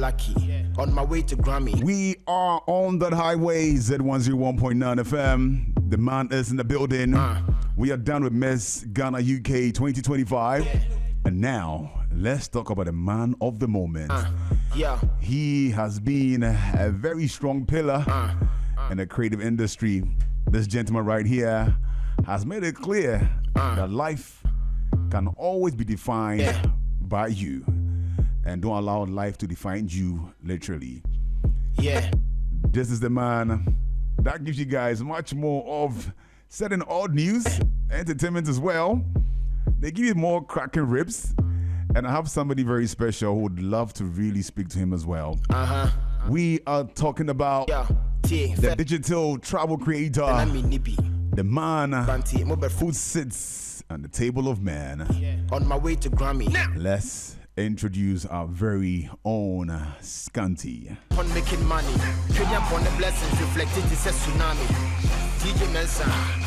lucky. On my way to Grammy. We are on that highway, Z101.9 FM. The man is in the building. We are done with Miss Ghana UK 2025. And now, let's talk about the man of the moment. He has been a very strong pillar in the creative industry. This gentleman right here has made it clear that life can always be defined by you. And don't allow life to define you, literally. This is the man that gives you guys much more of certain odd news, entertainment as well. They give you more cracking rips. And I have somebody very special who would love to really speak to him as well. We are talking about the digital travel creator, the man who sits on the table of man. On my way to Grammy. Let's introduce our very own Scanty. On making money, trading upon the blessings reflected is a tsunami. TGMA,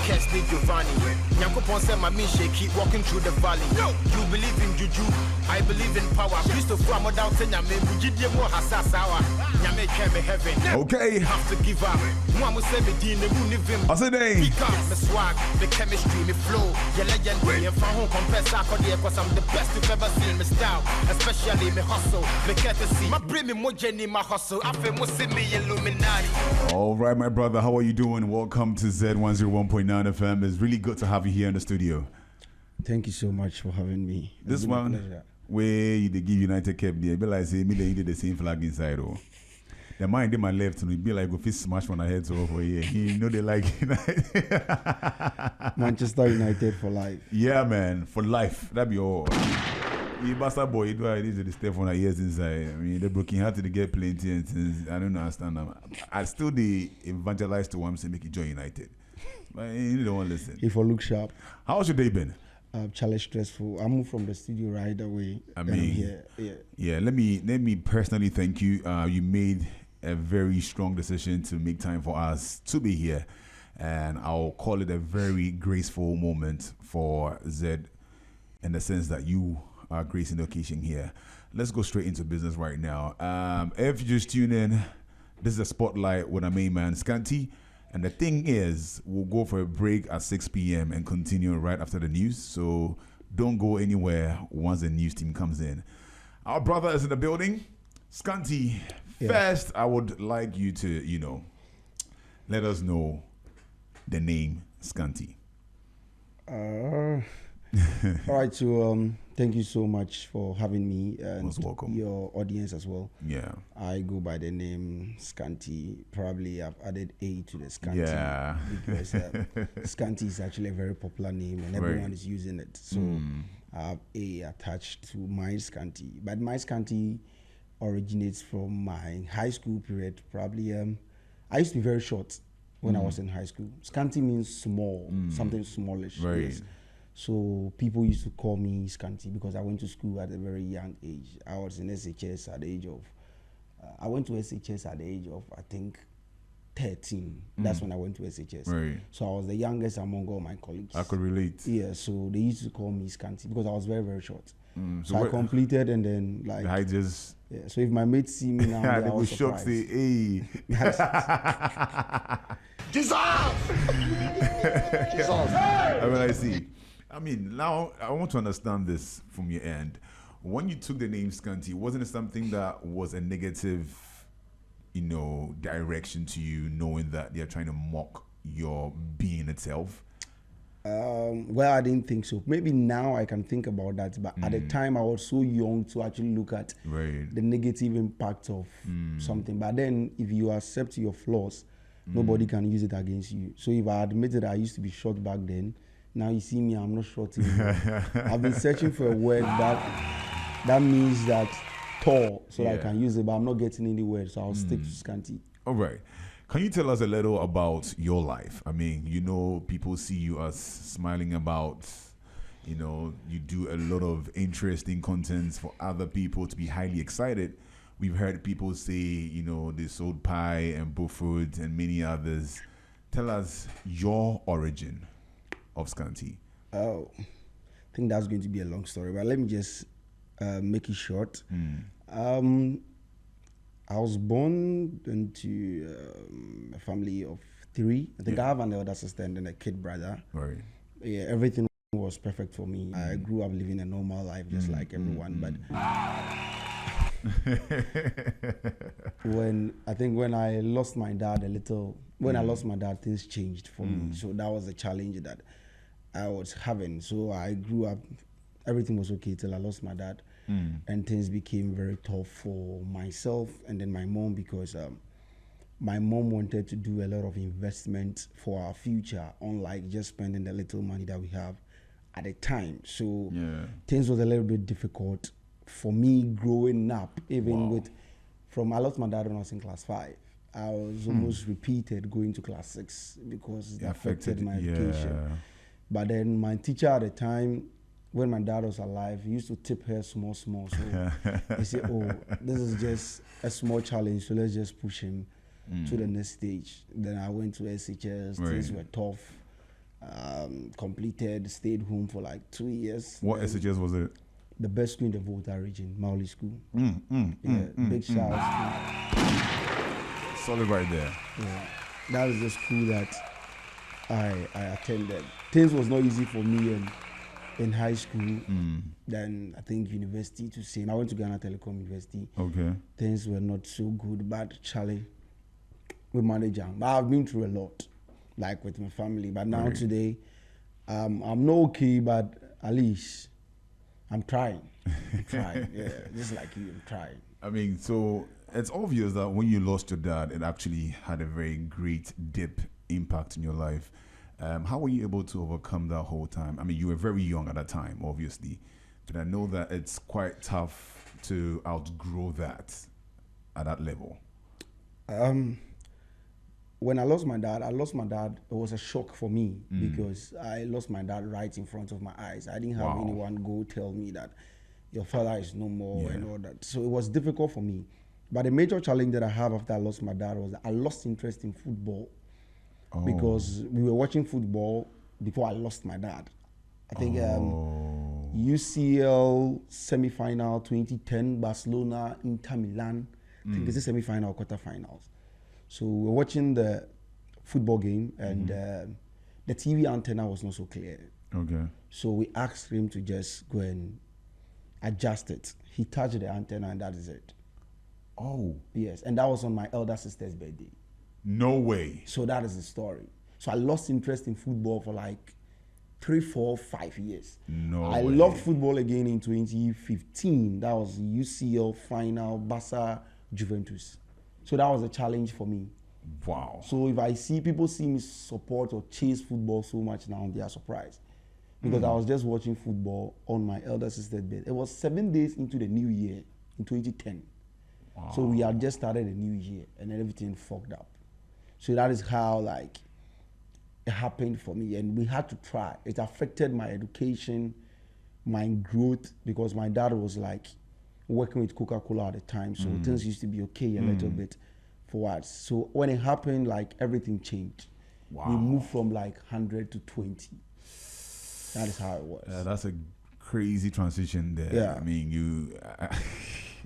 Scanty, Giovanni. Nyankopon said my mission, keep walking through the valley. You believe in juju, I believe in power. Christopher, I'm down to Nyame, Bujidia more Hasasawa. Nyame came in heaven. Okay. Have to give up. One will say me dean the moon of him. What's the name? Because the swag, the chemistry, the flow, your legendary and from home compress because I'm the best you've ever seen. My style, especially me hustle, me courtesy. My bring me more Jenny, my hustle. I feel more see me Illuminati. All right, my brother, how are you doing? Welcome to Z101.9 FM. It's really good to have you here in the studio. Thank you so much for having me. This one, where you they give United Cape, they be like say me they did the same flag inside. Oh, the mind in my left and it be like go fist smash when I head so over here. You know they like Manchester United for life. Yeah, man, for life. That be all. You bastard boy, you do it is the step on years inside. I mean, they're broken hearted to get plenty and things. I don't understand them. I still the evangelize to one say make you join United. But you don't want to listen. If I look sharp. How's your day been? Challenge stressful. I moved from the studio right away. I mean, yeah. Let me personally thank you. You made a very strong decision to make time for us to be here, and I'll call it a very graceful moment for Zed, in the sense that you are gracing the occasion here. Let's go straight into business right now. If you just tune in, this is a spotlight with our main man Scanty. And the thing is, we'll go for a break at 6 p.m. and continue right after the news. So don't go anywhere once the news team comes in. Our brother is in the building. Scanty, first, I would like you to, let us know the name Scanty. All right, so thank you so much for having me and Most welcome. Your audience as well. Yeah. I go by the name Scanty. Probably I've added A to the Scanty. Yeah. Because Scanty is actually a very popular name and everyone is using it. So I have A attached to my Scanty. But my Scanty originates from my high school period. Probably I used to be very short when I was in high school. Scanty means small, something smallish. Right. Yes. So people used to call me Scanty because I went to school at a very young age. I was in SHS at the age of, I went to SHS at the age of, I think, 13. That's when I went to SHS. Right. So I was the youngest among all my colleagues. I could relate. Yeah, so they used to call me Scanty because I was very, very short. So I completed and then like... I just... Yeah, so if my mates see me now, they will shock say, hey. Jesus! I mean, I see. I mean, now I want to understand this from your end. When you took the name Scanty, wasn't it something that was a negative, direction to you, knowing that they're trying to mock your being itself? Well, I didn't think so. Maybe now I can think about that, but at the time I was so young to actually look at the negative impact of something. But then if you accept your flaws, nobody can use it against you. So if I admitted I used to be short back then, now you see me, I'm not short anymore. I've been searching for a word that means that tall, so that I can use it, but I'm not getting any word, so I'll stick to Scanty. All right. Can you tell us a little about your life? I mean, people see you as smiling about, you do a lot of interesting contents for other people to be highly excited. We've heard people say, they sold pie and buffoods and many others. Tell us your origin of Scanty. Oh, I think that's going to be a long story, but let me just make it short. I was born into a family of 3. I think I have an elder sister and then a kid brother. Right. Yeah, everything was perfect for me. I grew up living a normal life just like everyone. But when I lost my dad I lost my dad, things changed for me. So that was the challenge that I was having. So I grew up, everything was okay till I lost my dad. And things became very tough for myself and then my mom, because my mom wanted to do a lot of investment for our future, unlike just spending the little money that we have at the time. So things was a little bit difficult for me growing up, even I lost my dad when I was in class 5. I was almost repeated going to class 6 because it affected my education. But then my teacher at the time, when my dad was alive, he used to tip her small. So he said, oh, this is just a small challenge, so let's just push him to the next stage. Then I went to SHS, things were tough. Stayed home for like 2 years. What SHS was it? The best school in the Volta region, Mauli School. Big shout out. Solid right there. Yeah, that was the school that I attended. Things was not easy for me in high school. Then I think university to same. I went to Ghana Telecom University. Okay. Things were not so good, but Charlie, we managed them. I've been through a lot, like with my family. But now today, I'm not okay, but at least I'm trying. Yeah, just like you, I'm trying. I mean, so it's obvious that when you lost your dad, it actually had a very great dip impact in your life. How were you able to overcome that whole time? I mean, you were very young at that time, obviously, but I know that it's quite tough to outgrow that at that level. When I lost my dad, it was a shock for me because I lost my dad right in front of my eyes. I didn't have anyone go tell me that your father is no more and all that. So it was difficult for me. But the major challenge that I have after I lost my dad was that I lost interest in football. Because we were watching football before I lost my dad. I think UCL semi-final 2010, Barcelona, Inter Milan. I think it's a semi-final, quarterfinals. So we were watching the football game and the TV antenna was not so clear. Okay. So we asked him to just go and adjust it. He touched the antenna and that is it. Oh. Yes, and that was on my elder sister's birthday. No way. So that is the story. So I lost interest in football for like 3, 4, 5 years. I loved football again in 2015. That was UCL final, Barca, Juventus. So that was a challenge for me. Wow. So if I see people see me support or chase football so much now, they are surprised. Because I was just watching football on my elder sister's bed. It was 7 days into the new year in 2010. Wow. So we had just started a new year and everything fucked up. So that is how like it happened for me, and we had to try. It affected my education, my growth, because my dad was like working with Coca-Cola at the time, so things used to be okay a little bit for us. So when it happened, like everything changed. Wow. We moved from like 100 to 20. That is how it was. That's a crazy transition there. Yeah. I mean,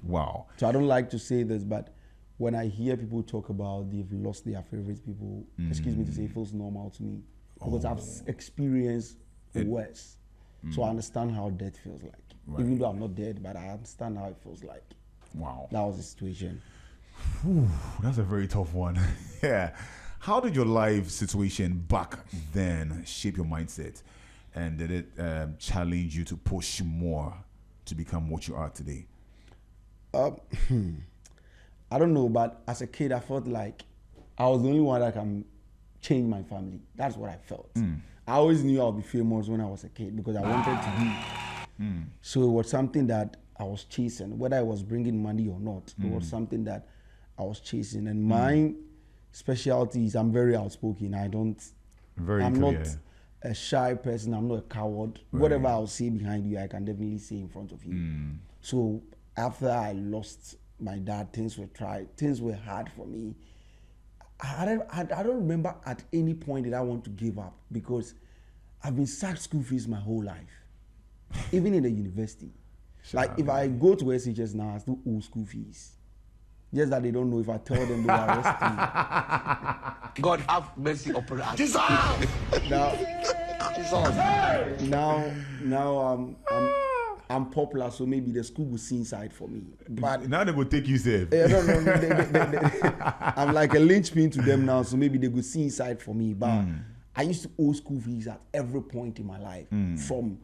wow. So I don't like to say this, but when I hear people talk about they've lost their favorite people, excuse me to say, it feels normal to me because I've experienced worse. So I understand how death feels like. Right. Even though I'm not dead, but I understand how it feels like. Wow. That was the situation. Whew, that's a very tough one. Yeah. How did your life situation back then shape your mindset? And did it challenge you to push more to become what you are today? I don't know, but as a kid, I felt like I was the only one that can change my family. That's what I felt. I always knew I would be famous when I was a kid because I wanted to be. So it was something that I was chasing, whether I was bringing money or not. It was something that I was chasing. And my specialty is I'm very outspoken. I'm not a shy person. I'm not a coward. Right. Whatever I'll say behind you, I can definitely say in front of you. So after I lost my dad, things were hard for me. I don't remember at any point that I want to give up because I've been sacked school fees my whole life, even in the university. Like if I go to SHS now, I still owe school fees. Just that they don't know if I tell them they will arrest me. God have mercy upon us. Now I'm popular, so maybe the school will see inside for me. But now they will take you safe. No. I'm like a linchpin to them now, so maybe they will see inside for me. But I used to owe school fees at every point in my life. From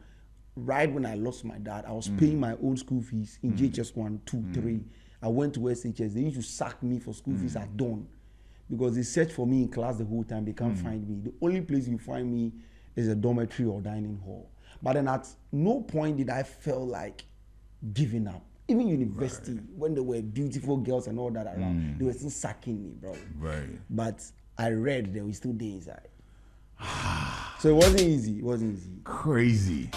right when I lost my dad, I was paying my own school fees in JHS 1, 2, 3. I went to SHS. They used to sack me for school fees at dawn because they search for me in class the whole time. They can't find me. The only place you find me is a dormitory or dining hall. But then at no point did I feel like giving up. Even university, when there were beautiful girls and all that around, they were still sacking me, bro. Right. But I read there was still day inside. So it wasn't easy. Crazy.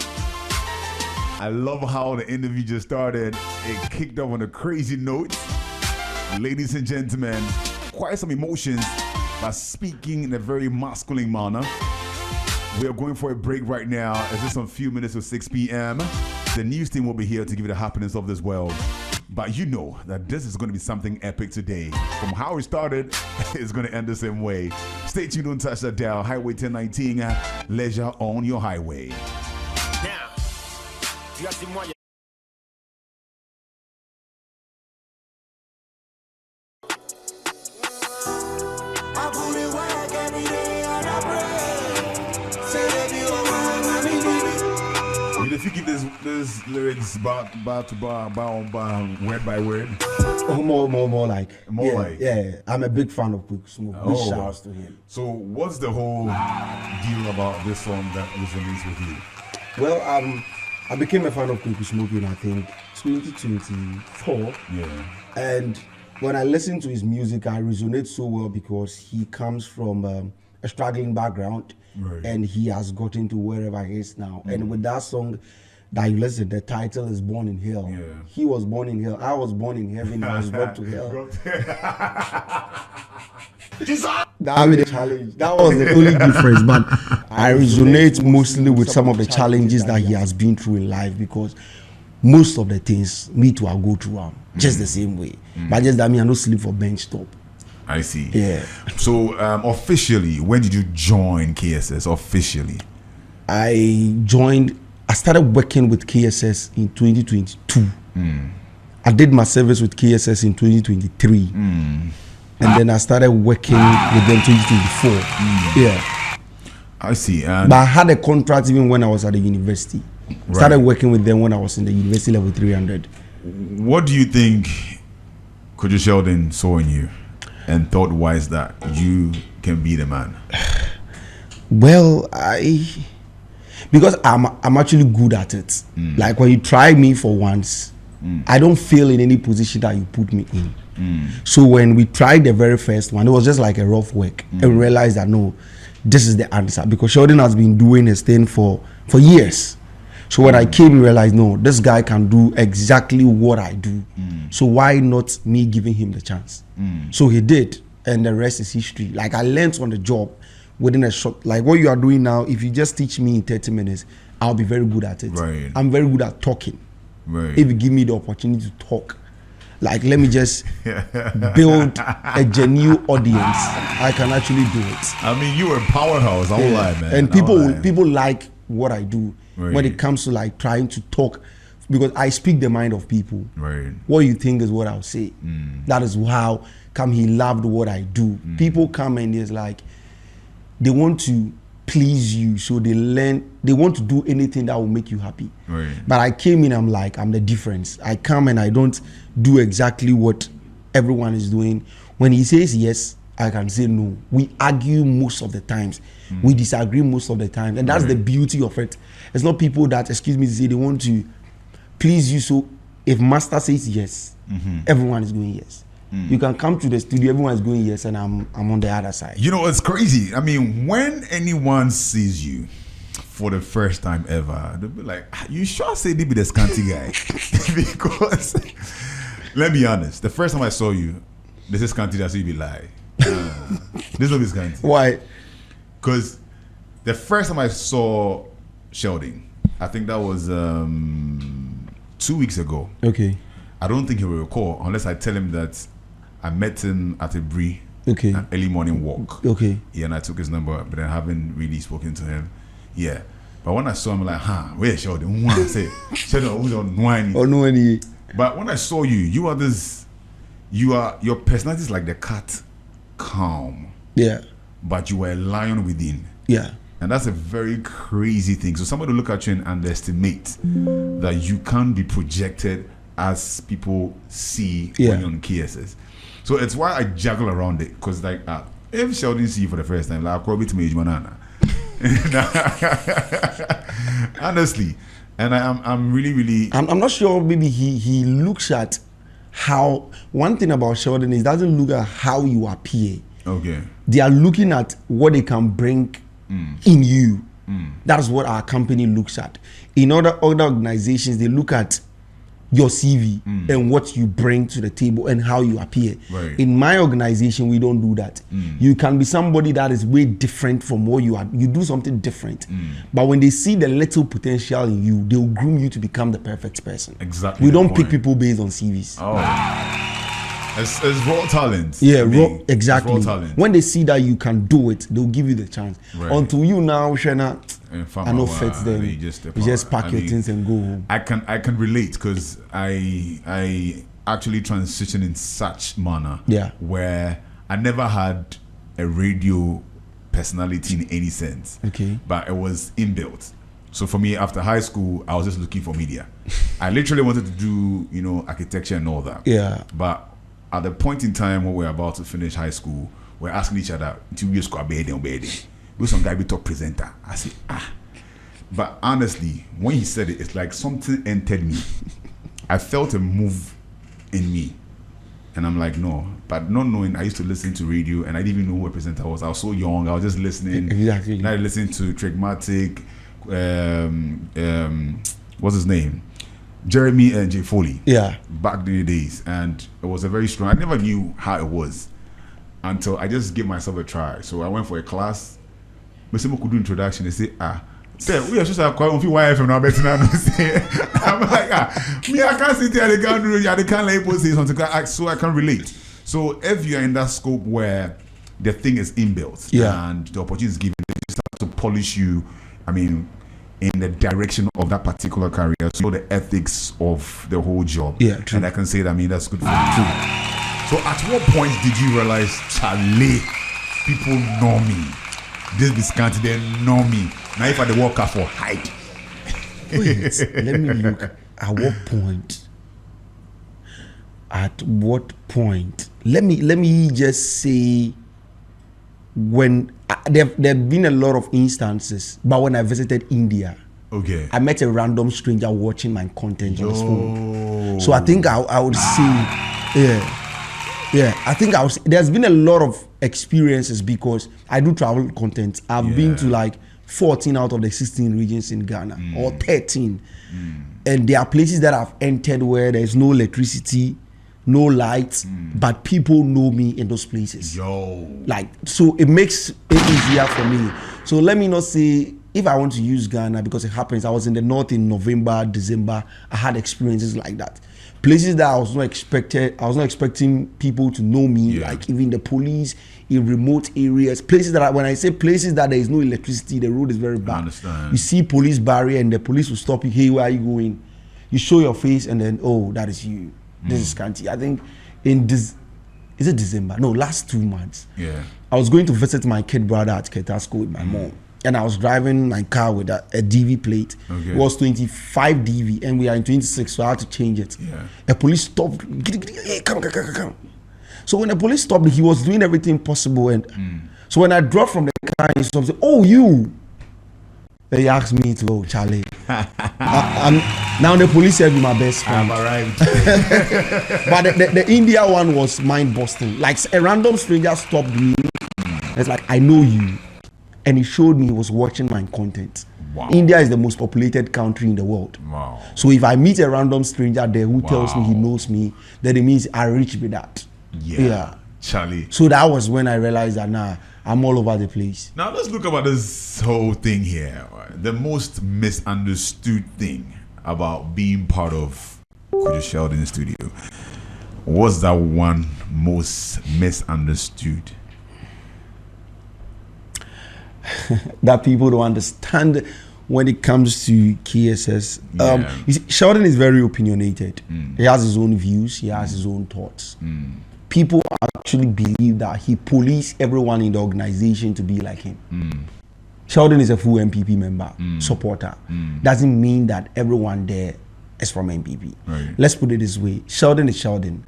I love how the interview just started. It kicked off on a crazy note. Ladies and gentlemen, quite some emotions, but speaking in a very masculine manner. We are going for a break right now. It's just some few minutes to 6 p.m. The news team will be here to give you the happenings of this world. But you know that this is going to be something epic today. From how it started, it's going to end the same way. Stay tuned, don't touch that dial. Highway 1019, leisure on your highway. Now, you have more. If you keep this lyrics bar to bar, word by word. Oh, more like. Like. Yeah, I'm a big fan of Quick Smoke. Big shouts to him. So what's the whole deal about this song that was released with you? Well, I became a fan of Quick Smoke in, I think, 2024. Yeah. And when I listen to his music, I resonate so well because he comes from a struggling background. Right. And he has gotten to wherever he is now. And with that song that you listen, the title is Born in Hell. Yeah. He was born in hell. I was born in heaven. I was brought to hell. That was the challenge. That was the only difference. But I resonate mostly with some of the challenges that he has been through in life because most of the things me too I go through just the same way. But just that me I don't sleep for bench top. I see. Yeah. So officially, when did you join KSS officially? I started working with KSS in 2022. I did my service with KSS in 2023. And then I started working with them 2024. Yeah. I see. But I had a contract even when I was at the university. Right. Started working with them when I was in the university level 300. What do you think Kojo Sheldon saw in you and thought wise that you can be the man? Well, because I'm actually good at it. Like when you try me for once, I don't fail in any position that you put me in. So when we tried the very first one, it was just like a rough work, and we realized that no, this is the answer because Sheldon has been doing his thing for years. So when I came, we realized no, this guy can do exactly what I do. So why not me giving him the chance? So he did, and the rest is history. Like I learned on the job within a short, like what you are doing now. If you just teach me in 30 minutes, I'll be very good at it. Right. I'm very good at talking. Right. If you give me the opportunity to talk, like let me just build a genuine audience, I can actually do it. I mean, you're a powerhouse. I won't lie, man. And people like what I do when it comes to like trying to talk, because I speak the mind of people. Right. What you think is what I'll say. That is how come he loved what I do. People come and it's like they want to please you, so they want to do anything that will make you happy. Right. But I came in, I'm like, I'm the difference. I come and I don't do exactly what everyone is doing. When he says yes, I can say no. We argue most of the times. We disagree most of the time. And that's the beauty of it. It's not people that, excuse me, say they want to please you. So if master says yes, everyone is going yes. You can come to the studio, everyone is going yes, and I'm on the other side. You know, it's crazy. I mean, when anyone sees you for the first time ever, they'll be like, you sure say they be the Scanty guy? Because, let me be honest, the first time I saw you, this is Scanty, that's you be like, this will be Scanty. Why? Because the first time I saw Sheldon, I think that was 2 weeks ago. Okay. I don't think he will recall unless I tell him that I met him at a Brie. Okay. An early morning walk. Okay. Yeah, and I took his number, but I haven't really spoken to him. Yeah. But when I saw him, like, where's Sheldon? I say, Sheldon, who's on wine? Oh, no, any. But when I saw you, your personality is like the cat, calm. Yeah. But you were a lion within. Yeah. And that's a very crazy thing. So somebody look at you and underestimate that you can't be projected as people see when you're on KSS. So it's why I juggle around it. Because like, if Sheldon see you for the first time, like, I'll probably to me, honestly. And I'm really I'm not sure. Maybe he looks at how, one thing about Sheldon is he doesn't look at how you appear. Okay. They are looking at what they can bring in you. That's what our company looks at. In other organizations, they look at your CV and what you bring to the table and how you appear. Right. In my organization, we don't do that. You can be somebody that is way different from what you are. You do something different. But when they see the little potential in you, they'll groom you to become the perfect person. Exactly. We don't pick people based on CVs. Oh. It's raw talent. Yeah, exactly. Raw talent. When they see that you can do it, they'll give you the chance. Right. Until you now, Shana, I know fit them. You just pack your things and go home. I can relate because I actually transitioned in such manner. Yeah. Where I never had a radio personality in any sense. Okay. But it was inbuilt. So for me, after high school, I was just looking for media. I literally wanted to do, architecture and all that. Yeah. But at the point in time when we're about to finish high school, we're asking each other, "Do you score bedding or bedding? Will some guy be top presenter?" I say, But honestly, when he said it, it's like something entered me. I felt a move in me. And I'm like, no. But not knowing, I used to listen to radio and I didn't even know who a presenter was. I was so young. I was just listening. Exactly. And I listened to Tregmatic, what's his name? Jeremy and Jay Foley. Yeah. Back in the days. And it was a very strong, I never knew how it was until I just gave myself a try. So I went for a class. Mr. Mo could do introduction. They say, we are just quite on YFM now, better now. I'm like, me, I can't sit here, they can't let people say something, so I can relate. So if you're in that scope where the thing is inbuilt and the opportunity is given, they start to polish you, in the direction of that particular career, so the ethics of the whole job. Yeah, true. And I can say that, that's good for you too. So at what point did you realize, Charlie, people know me? This be Scanty, they know me. Now if I the walk out for hide. Wait, let me look. At what point? At what point? Let me just say, when there have been a lot of instances, but when I visited India, okay, I met a random stranger watching my content on his phone. So I think I would say, I think there's been a lot of experiences because I do travel content. I've been to like 14 out of the 16 regions in Ghana or 13. And there are places that I've entered where there's no electricity, no lights, but people know me in those places. So it makes it easier for me. So let me not say, if I want to use Ghana, because it happens, I was in the north in November, December, I had experiences like that. Places that I was not expecting people to know me, like even the police in remote areas. Places that when I say places that there is no electricity, the road is very bad. I understand. You see police barrier and the police will stop you. Hey, where are you going? You show your face and then, oh, that is you. This is Scanty. I think is it December? No, last 2 months. Yeah. I was going to visit my kid brother at Ketasco with my mom. And I was driving my car with a DV plate. Okay. It was 25 DV, and we are in 26, so I had to change it. Yeah. A police stopped. Hey, come. So when the police stopped, he was doing everything possible. And so when I dropped from the car, he stopped. Said, "Oh, you." They asked me to go, Charlie. Now the police said, "Be my best friend." I've arrived. But the India one was mind busting. Like a random stranger stopped me. It's like, I know you. And he showed me he was watching my content. Wow. India is the most populated country in the world. Wow. So if I meet a random stranger there who tells me he knows me, then it means I reach with that. Yeah. Charlie. So that was when I realized that I'm all over the place. Now let's look about this whole thing here. The most misunderstood thing about being part of Richard Sheldon's studio. what's that one most misunderstood? That people don't understand when it comes to KSS. You see, Sheldon is very opinionated. He has his own views. He has his own thoughts. People actually believe that he policed everyone in the organization to be like him. Sheldon is a full MPP member, supporter. Doesn't mean that everyone there is from MPP. Right. Let's put it this way. Sheldon is Sheldon.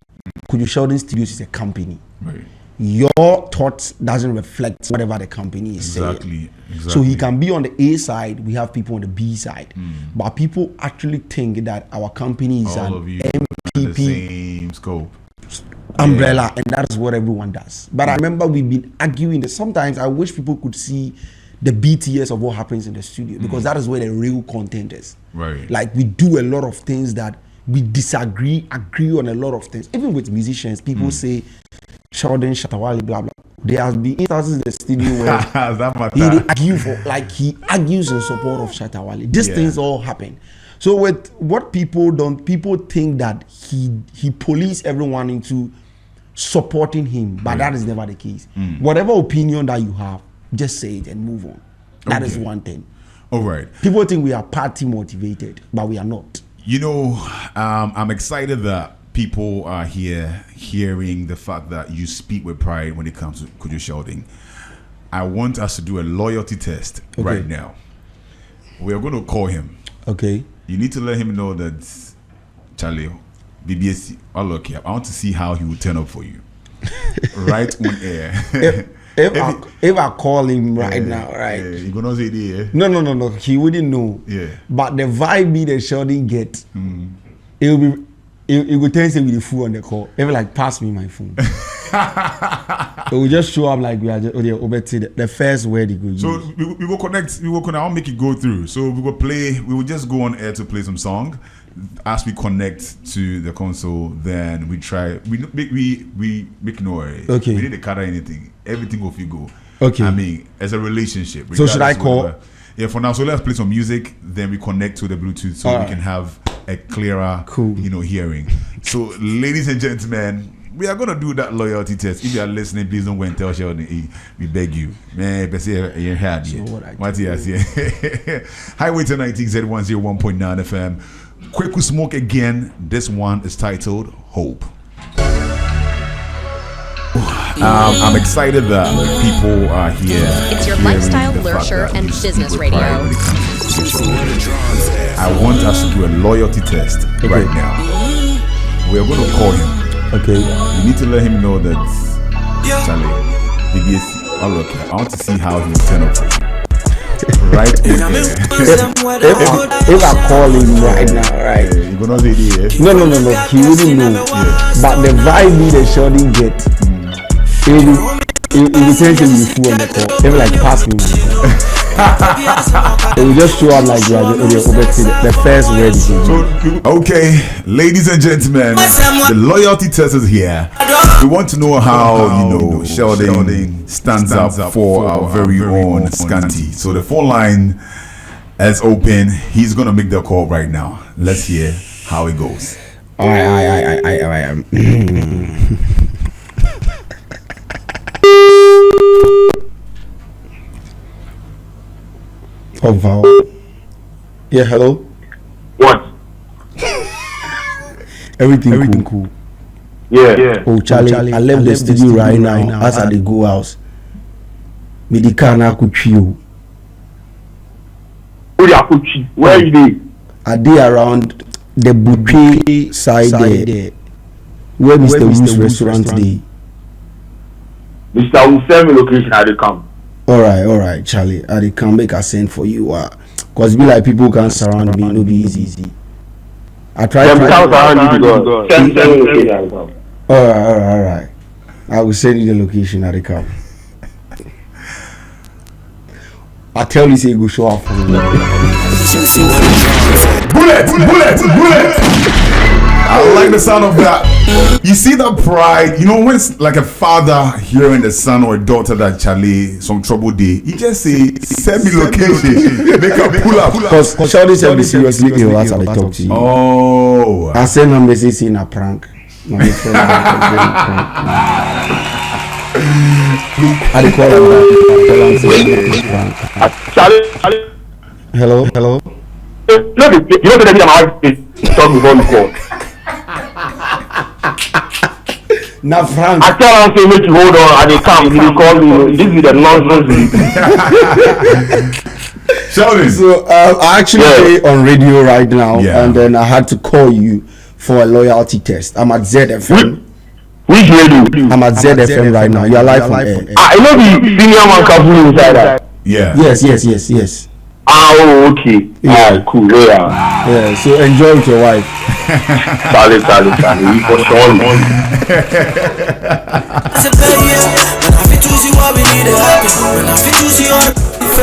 Kuju Sheldon Studios is a company. Right. Your thoughts doesn't reflect whatever the company is saying. So he can be on the A side, we have people on the B side. But people actually think that our company is all an the MPP same scope. umbrella, and that is what everyone does. But I remember we've been arguing that sometimes I wish people could see the BTS of what happens in the studio, because that is where the real content is. Right. Like, we do a lot of things that we disagree, agree on a lot of things. Even with musicians, people say Sheldon Shatawale, blah blah. There has been instances in the studio where he argues in support of Shatawale. These things all happen. So with what people think that he policed everyone into supporting him, but that is never the case. Whatever opinion that you have, just say it and move on. That is one thing. All right. People think we are party motivated, but we are not. You know, I'm excited that people are here hearing the fact that you speak with pride when it comes to Kuju Sheldon. I want us to do a loyalty test right now. We are going to call him. Okay. You need to let him know that, Charlie, BBS, I want to see how he will turn up for you. Right on air. If I call him right now, right? You gonna say it, No. He wouldn't know. Yeah. But the vibe that Sheldon get, it will be. It will tell you with the fool on the call. It will like, pass me my phone. It will just show up like we are just the first word he go use. So we will connect. I'll make it go through. So we will play. We will just go on air to play some song. As we connect to the console, then we try. We make noise. Okay. We need to cut anything. Everything will go. Okay. I mean, as a relationship. So should I call? Yeah, for now. So let's play some music. Then we connect to the Bluetooth so we can have a clearer, hearing. So, ladies and gentlemen, we are gonna do that loyalty test. If you are listening, please don't go and tell Sheldon. We beg you, man. You're had here. What you say? Highway to 19Z101.9 FM. Quick smoke again. This one is titled Hope. I'm excited that people are here. It's your lifestyle, lurcher, and business radio. I want us to do a loyalty test right now. We're going to call him. Okay. You need to let him know that, Charlie, BBS, I want to see how he will turn up for you. Right in there. If I call him right now, right? You're going to say it, No. He wouldn't know. But the vibe that Sheldon get, it will tell you with fool on the call. They will like, pass me my phone. It will just show up like the first word. So, okay, ladies and gentlemen, the loyalty test is here. We want to know how Sheldon stands up for our very own Scanty. So the phone line is open. He's gonna make the call right now. Let's hear how it goes. All right. Oh, wow. Yeah, hello? What? Everything cool. Yeah. Oh, Charlie, I left the studio right now. As I go house. Me the car na kuchi. Where are you? I dey around the bouquet side there. Where Mr. Wu's restaurant dey. Mr. Wu, send me location how they come. All right, Charlie. I can make a send for you. Cause be like people can surround me, no be easy. I try to surround you because send me location. All right. I will send you the location at the come. I tell you, say you go show up for me. Bullet! I like the sound of that. You see that pride. You know when it's like a father hearing the son or a daughter that Charlie some trouble day. He just say send me location. Make a pull up. Because Sheldon said me seriously ill as I talk to you. Oh. I send a message in a prank. My friend, I call him. Hello. You know that I'm talk before you call. Now, Frank. I tell him say make you hold on, and they come. He will call me. This is the nonsense. So I actually play on radio right now, and then I had to call you for a loyalty test. I'm at ZFM. Which radio? I'm at ZFM right now. You're live on air. I know the senior man Kabul inside that. Yeah. Yes. Oh, okay. Yeah. Cool. Yeah. So enjoy with your wife. Sorry. We for sure.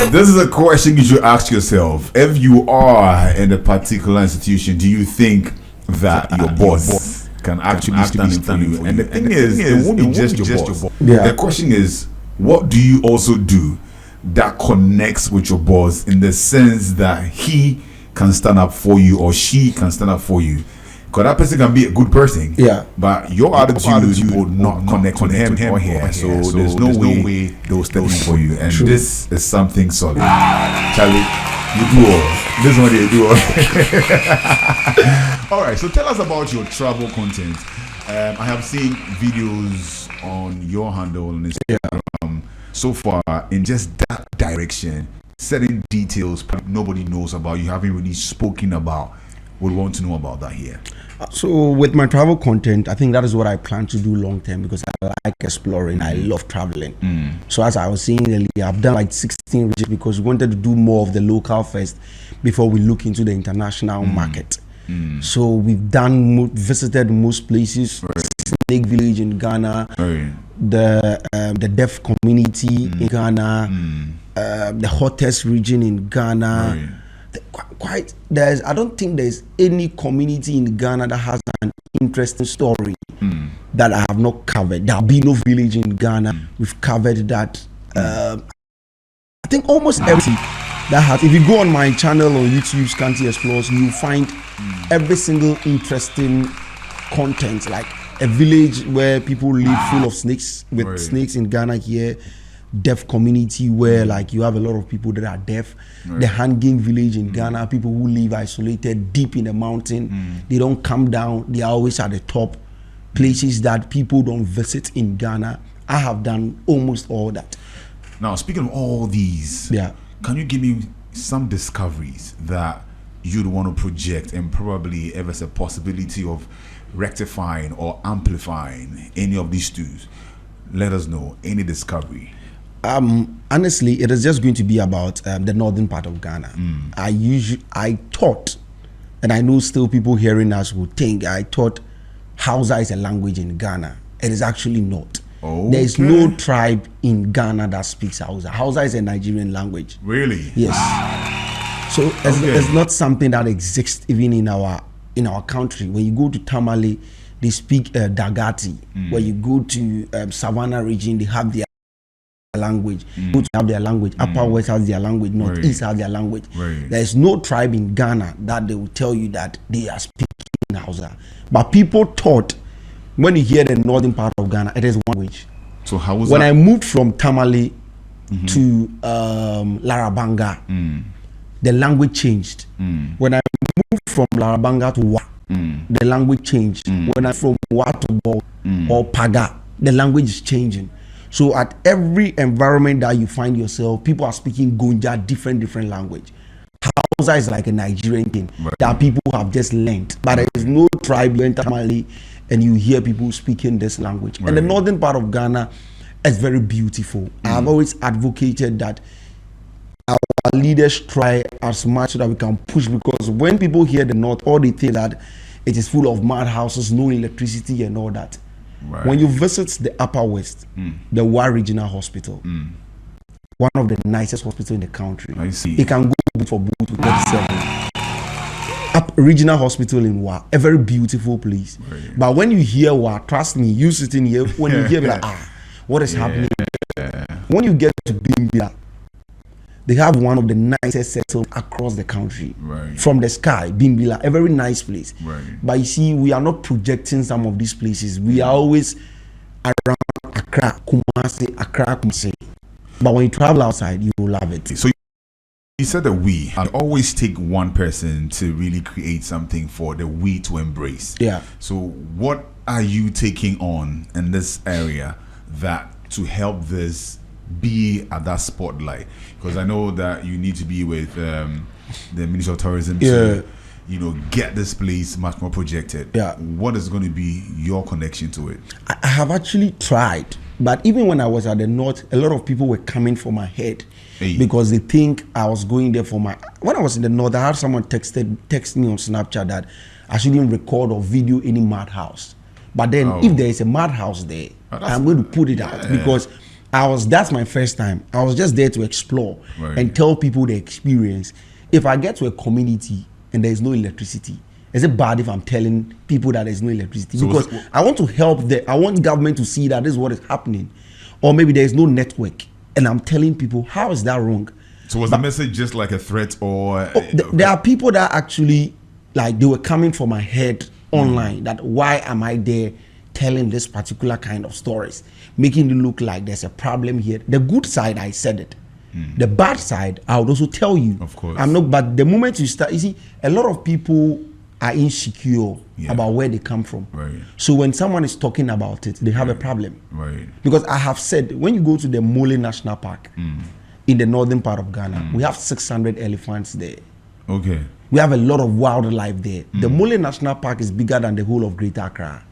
This is a question you should ask yourself. If you are in a particular institution, do you think that your boss can actually stand in for you? And the thing is, it won't be just your boss. Yeah. The question is, what do you also do that connects with your boss in the sense that he can stand up for you or she can stand up for you? Because that person can be a good person, but your attitude would not connect with him or her. So there's no way they'll step in for you. And this is something solid. Charlie, you do all. This one you do all. All right, so tell us about your travel content. I have seen videos on your handle on Instagram so far in just that direction, certain details nobody knows about, you haven't really spoken about. Would want to know about that here. So with my travel content, I think that is what I plan to do long term, because I like exploring. I love traveling. So as I was saying earlier, I've done like 16 regions because we wanted to do more of the local first before we look into the international market. So we've visited most places. Snake Village in Ghana, the deaf community in Ghana, the hottest region in Ghana. I don't think there's any community in Ghana that has an interesting story that I have not covered. The Albino village in Ghana, we've covered that. I think almost everything that has. If you go on my channel on YouTube, Scanty Explores, you'll find every single interesting content, like a village where people live full of snakes, with snakes in Ghana here. Deaf community where like you have a lot of people that are deaf. The hanging village in Ghana, people who live isolated deep in the mountain, they don't come down, they are always at the top. Places that people don't visit in Ghana. I have done almost all that. Now, speaking of all these, can you give me some discoveries that you'd want to project, and probably if there's a possibility of rectifying or amplifying any of these stews? Let us know any discovery. Honestly, it is just going to be about the northern part of Ghana. I thought, and I know still people hearing us will think, I thought Hausa is a language in Ghana. It is actually not. There is no tribe in Ghana that speaks Hausa. Hausa is a Nigerian language. Really? Yes. So it's not something that exists even in our country. When you go to Tamale, they speak Dagati. When you go to Savannah region, they have their language. Both have their language. Upper West has their language. Northeast has their language. There is no tribe in Ghana that they will tell you that they are speaking Hausa. But people thought when you hear the northern part of Ghana, it is one language. So Hausa. When I moved from Tamale to Larabanga, the language changed. When I moved from Larabanga to Wa, the language changed. When I from Wa to Bo or Paga, the language is changing. So at every environment that you find yourself, people are speaking Gonja, different language. Hausa is like a Nigerian thing that people have just learned. But there is no tribe you enter Mali and you hear people speaking this language. And the northern part of Ghana is very beautiful. I have always advocated that our leaders try as much so that we can push, because when people hear the north, all they think that it is full of mad houses, no electricity and all that. When you visit the Upper West, the Wa Regional Hospital, one of the nicest hospitals in the country. I see. It can go boot for boot with 37. Up Regional Hospital in Wa, a very beautiful place. But when you hear Wa, trust me, you sitting here, when you hear like, what is happening? When you get to Bimbia, They have one of the nicest settlements across the country. Right. From the sky, Bimbila, a very nice place. Right. But you see, we are not projecting some of these places. We are always around Accra, Kumasi. But when you travel outside, you will love it. So you said that I always take one person to really create something for the we to embrace. Yeah. So what are you taking on in this area that to help this be at that spotlight? Because I know that you need to be with the Ministry of Tourism to, get this place much more projected. Yeah. What is going to be your connection to it? I have actually tried, but even when I was at the north, a lot of people were coming for my head because they think I was going there for my. When I was in the north, I had someone text me on Snapchat that I shouldn't record or video any madhouse. But then, if there is a madhouse there, I'm going to put it out because that's my first time. I was just there to explore and tell people the experience. If I get to a community and there is no electricity, is it bad if I'm telling people that there's no electricity? So because I want to help I want government to see that this is what is happening. Or maybe there is no network and I'm telling people, how is that wrong? So was the message just like a threat or? There are people that actually, like, they were coming for my head online that why am I there telling this particular kind of stories, making it look like there's a problem here. The good side, I said it. The bad side, I would also tell you. Of course. But the moment you start, you see, a lot of people are insecure about where they come from. Right. So when someone is talking about it, they have a problem. Right. Because I have said, when you go to the Mole National Park in the northern part of Ghana, we have 600 elephants there. Okay. We have a lot of wildlife there. The Mole National Park is bigger than the whole of Greater Accra.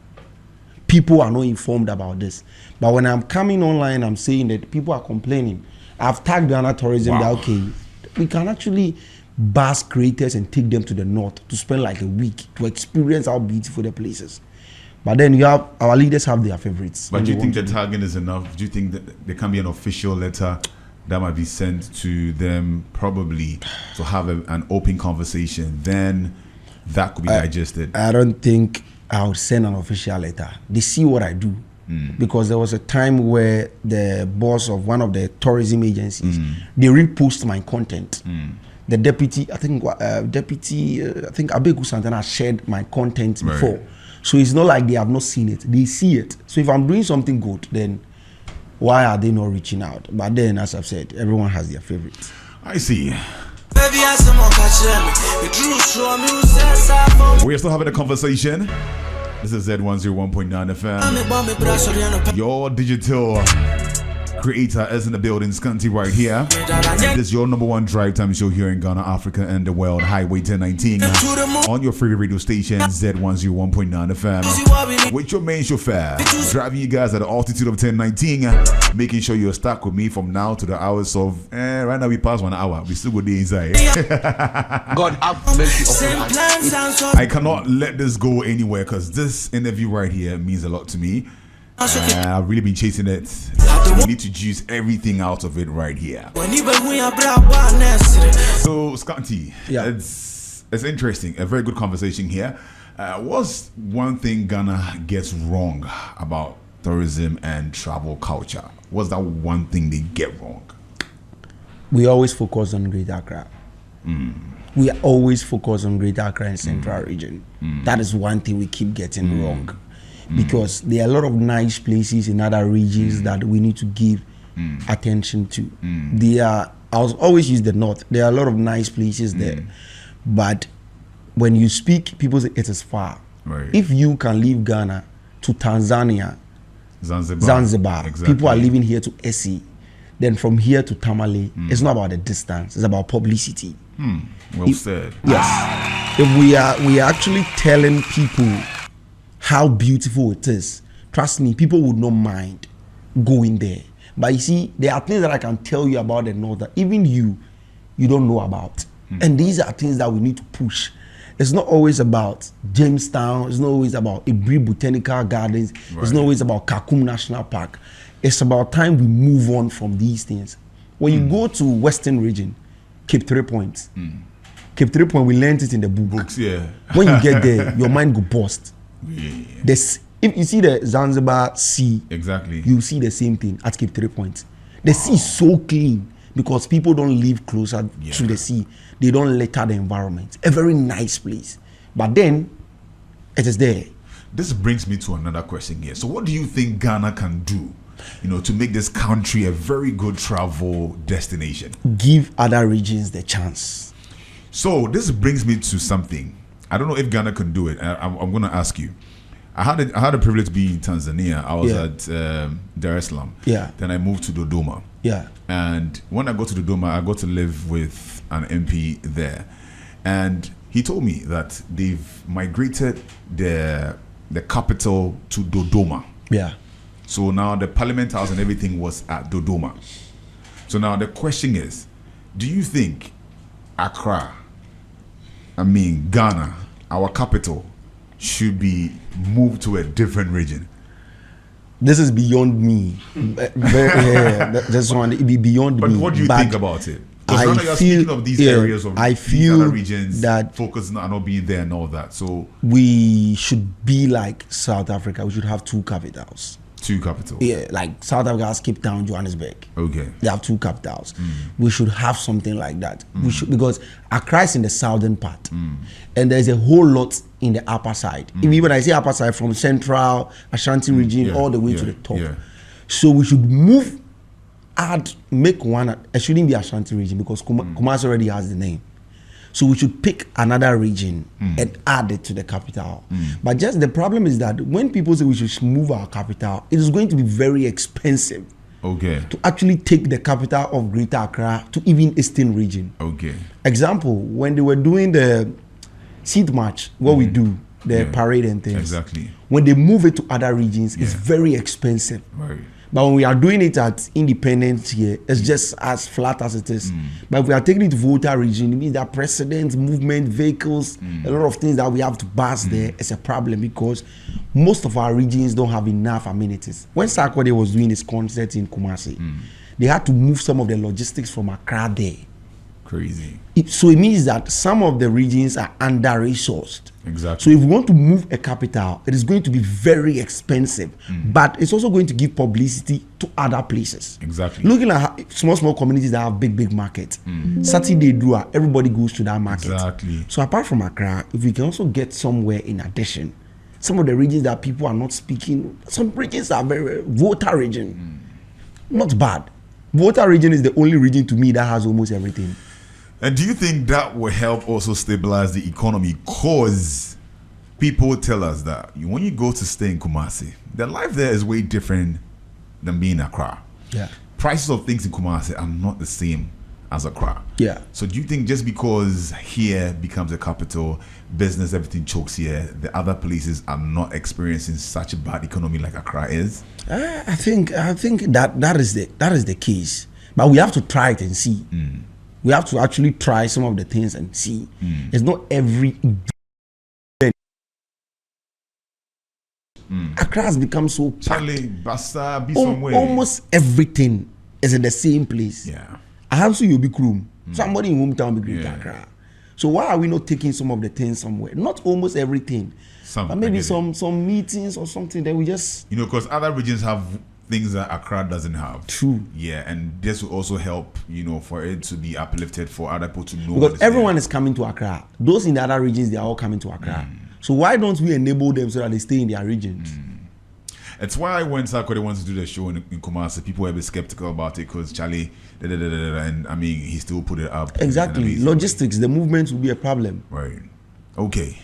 People are not informed about this. But when I'm coming online, I'm saying that people are complaining. I've tagged Ghana Tourism that, okay, we can actually bus creators and take them to the north to spend like a week to experience how beautiful the places. But then you have, our leaders have their favorites. But do you think the tagging is enough? Do you think that there can be an official letter that might be sent to them, probably to have an open conversation? Then that could be digested. I don't think I would send an official letter. They see what I do. Because there was a time where the boss of one of the tourism agencies, they repost my content. The deputy, I think Abeku Santana shared my content before. So it's not like they have not seen it. They see it. So if I'm doing something good, then why are they not reaching out? But then, as I've said, everyone has their favorites. I see. We're still having a conversation. This is Z101.9 FM. Your digital creator is in the building, Scanty right here. This is your number one drive time show here in Ghana, Africa, and the world. Highway 1019 on your favorite radio station, Z101.9 FM. With your main chauffeur, driving you guys at the altitude of 1019, making sure you're stuck with me from now to the hours of. Right now we pass 1 hour. We still go there inside. God have mercy upon us. I cannot let this go anywhere because this interview right here means a lot to me. I've really been chasing it. We need to juice everything out of it right here. So, Scanty, it's interesting. A very good conversation here. What's one thing Ghana gets wrong about tourism and travel culture? What's that one thing they get wrong? We always focus on Greater Accra. We always focus on Greater Accra and Central region. That is one thing we keep getting wrong. Because there are a lot of nice places in other regions that we need to give attention to. I was always use the north. There are a lot of nice places there. But when you speak, people say it is far. Right. If you can leave Ghana to Tanzania, Zanzibar, exactly. People are living here to Essie, then from here to Tamale, it's not about the distance, it's about publicity. Well said. Yes. If we are actually telling people how beautiful it is, trust me, people would not mind going there. But you see, there are things that I can tell you about the north that even you don't know about. And these are things that we need to push. It's not always about Jamestown. It's not always about Ibri Botanical Gardens. Right. It's not always about Kakum National Park. It's about time we move on from these things. When you go to Western region, Cape 3 Points. Cape 3 Point, we learned it in the books. Yeah. When you get there, your mind go bust. Yeah. If you see the Zanzibar Sea, exactly, you see the same thing at Cape 3 Points. The sea is so clean. because people don't live closer to the sea. They don't litter the environment. A very nice place. But then, it is there. This brings me to another question here. So what do you think Ghana can do, to make this country a very good travel destination? Give other regions the chance. So this brings me to something. I don't know if Ghana can do it. I'm going to ask you. I had a privilege to be in Tanzania. I was at Dar es Salaam. Yeah. Then I moved to Dodoma. Yeah. And when I got to Dodoma, I got to live with an MP there. And he told me that they've migrated the capital to Dodoma. Yeah. So now the Parliament House and everything was at Dodoma. So now the question is, do you think Accra, Ghana, our capital, should be moved to a different region? This is beyond me. This one it be beyond me. But what do you think about it? Because now you're speaking of these areas of these other regions that focus on not being there and all that. So we should be like South Africa. We should have 2 capitals. 2 capitals. Yeah, like South Africa has Cape Town, Johannesburg. Okay. They have 2 capitals. We should have something like that. We should, because Accra is in the southern part, and there's a whole lot in the upper side. Even when I say upper side, from Central Ashanti region all the way to the top. Yeah. So we should make one. It shouldn't be Ashanti region because Kumasi already has the name. So we should pick another region and add it to the capital. But just the problem is that when people say we should move our capital, it is going to be very expensive. Okay. To actually take the capital of Greater Accra to even Eastern region. Okay. Example, when they were doing the seat march, what we do, the parade and things. Exactly. When they move it to other regions, it's very expensive. Right. But when we are doing it at Independence here, it's just as flat as it is. But if we are taking it to Volta region, it means that presidents, movement, vehicles, a lot of things that we have to pass there is a problem because most of our regions don't have enough amenities. When Sarkodie was doing his concert in Kumasi, they had to move some of the logistics from Accra there. Crazy. So it means that some of the regions are under-resourced. Exactly. So if we want to move a capital, it is going to be very expensive, but it's also going to give publicity to other places. Exactly. Looking at small communities that have big markets, Saturday Drua, everybody goes to that market. Exactly. So apart from Accra, if we can also get somewhere in addition, some of the regions that people are not speaking, some regions are very Volta region, not bad. Volta region is the only region to me that has almost everything. And do you think that will help also stabilize the economy? Because people tell us that when you go to stay in Kumasi, the life there is way different than being in Accra. Yeah. Prices of things in Kumasi are not the same as Accra. Yeah. So do you think just because here becomes a capital, business, everything chokes here, the other places are not experiencing such a bad economy like Accra is? I think that is the case. But we have to try it and see. We have to actually try some of the things and see. It's not every event. Accra has become so packed. Basta, be somewhere. Almost everything is in the same place. Yeah. I have to be room. Somebody in hometown be Greater Accra. So why are we not taking some of the things somewhere? Not almost everything. But maybe some meetings or something that we just... because other regions have things that Accra doesn't have. True. Yeah, and this will also help, for it to be uplifted for other people to know. Because everyone is coming to Accra. Those in the other regions, they are all coming to Accra. So why don't we enable them so that they stay in their regions? It's why when Sarkodie wants to do the show in Kumasi, people were a bit skeptical about it because Charlie, and he still put it up. Exactly. Logistics, the movement will be a problem. Right. Okay.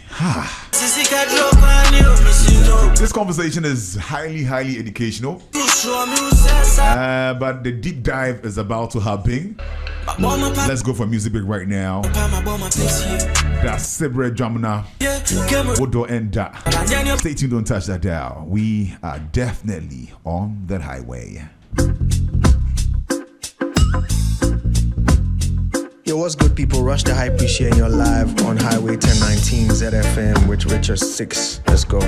This conversation is highly educational. But the deep dive is about to happen. Let's go for music break right now. That's Sibre Jamuna. Wodo Enda. Stay tuned, don't touch that dial. We are definitely on that highway. Yo, what's good, people? Rush the Hype here, and you're live on Highway 1019 ZFM with Richard Stix. Let's go.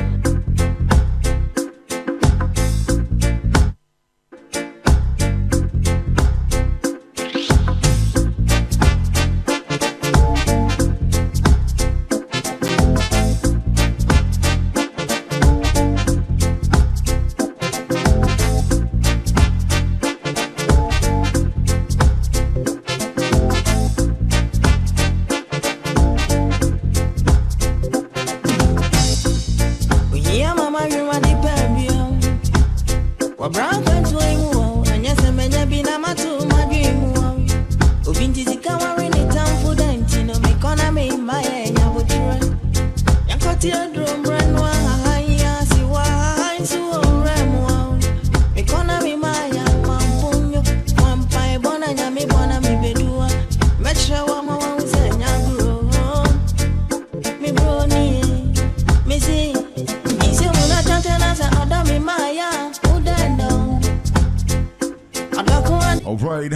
right.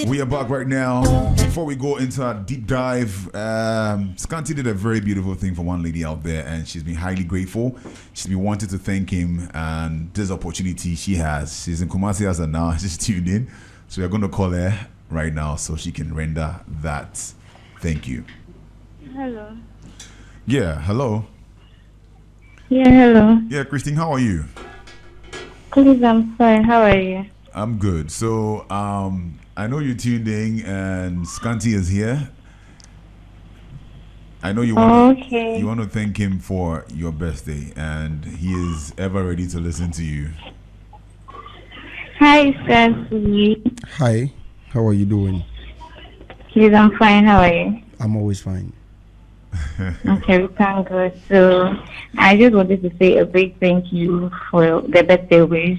We are back right now. Before we go into our deep dive, Scanty did a very beautiful thing for one lady out there, and she's been highly grateful. She's been wanting to thank him, and this opportunity she has. She's in Kumasi as of now. She's tuned in. So we're going to call her right now so she can render that thank you. Hello. Yeah, hello. Yeah, hello. Yeah, Christine, how are you? Please, I'm fine. How are you? I'm good. So, I know you tuned in and Scanty is here. I know you want to thank him for your birthday, and he is ever ready to listen to you. Hi, Scanty. Hi, how are you doing? Please, I'm fine. How are you? I'm always fine. Okay, we thank God. So, I just wanted to say a big thank you for the birthday wish.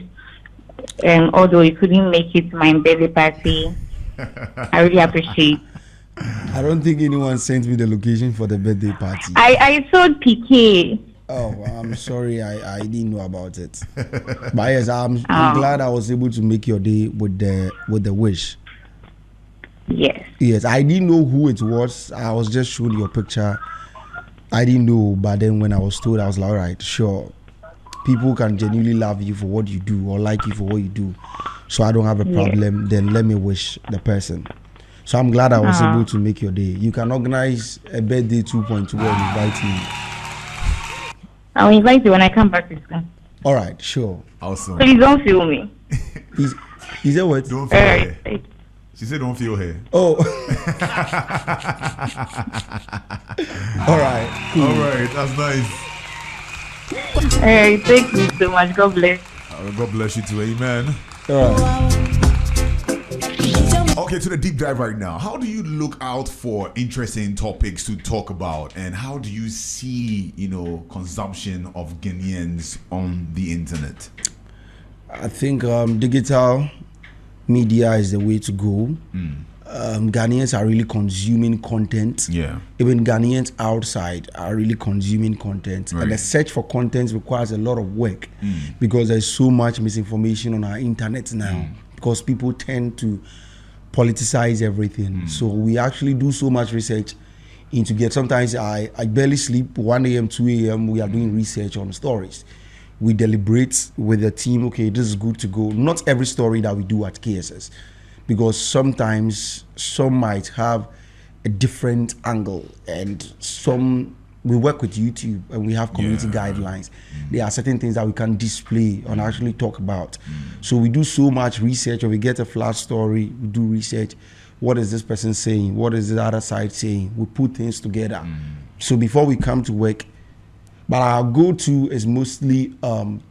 Although you couldn't make it to my birthday party, I really appreciate. I don't think anyone sent me the location for the birthday party. I told PK. Oh, I'm sorry, I didn't know about it. But yes, I'm glad I was able to make your day with the wish. Yes, I didn't know who it was. I was just showing your picture. I didn't know, but then when I was told, I was like, all right, sure. People can genuinely love you for what you do or like you for what you do. So I don't have a problem. Then let me wish the person. So I'm glad I was able to make your day. You can organize a birthday 2.2 and invite me. I'll invite you when I come back to school. All right, sure. Awesome. Please don't feel me. Is that what? Don't feel her. She said don't feel her. Oh. All right. Cool. All right, that's nice. Hey, thank you so much. God bless. God bless you too. Amen. All right. Okay, to the deep dive right now. How do you look out for interesting topics to talk about, and how do you see, consumption of Ghanaians on the internet? I think digital media is the way to go. Ghanaians are really consuming content. Yeah. Even Ghanaians outside are really consuming content. Right. And the search for content requires a lot of work because there's so much misinformation on our internet now because people tend to politicize everything. So we actually do so much research into sometimes I barely sleep. 1 a.m., 2 a.m. we are doing research on stories. We deliberate with the team, okay, this is good to go. Not every story that we do at KSS, because sometimes some might have a different angle, and we work with YouTube and we have community guidelines. There are certain things that we can display and actually talk about. So we do so much research, or we get a flash story, we do research. What is this person saying? What is the other side saying? We put things together. So before we come to work, but our go-to is mostly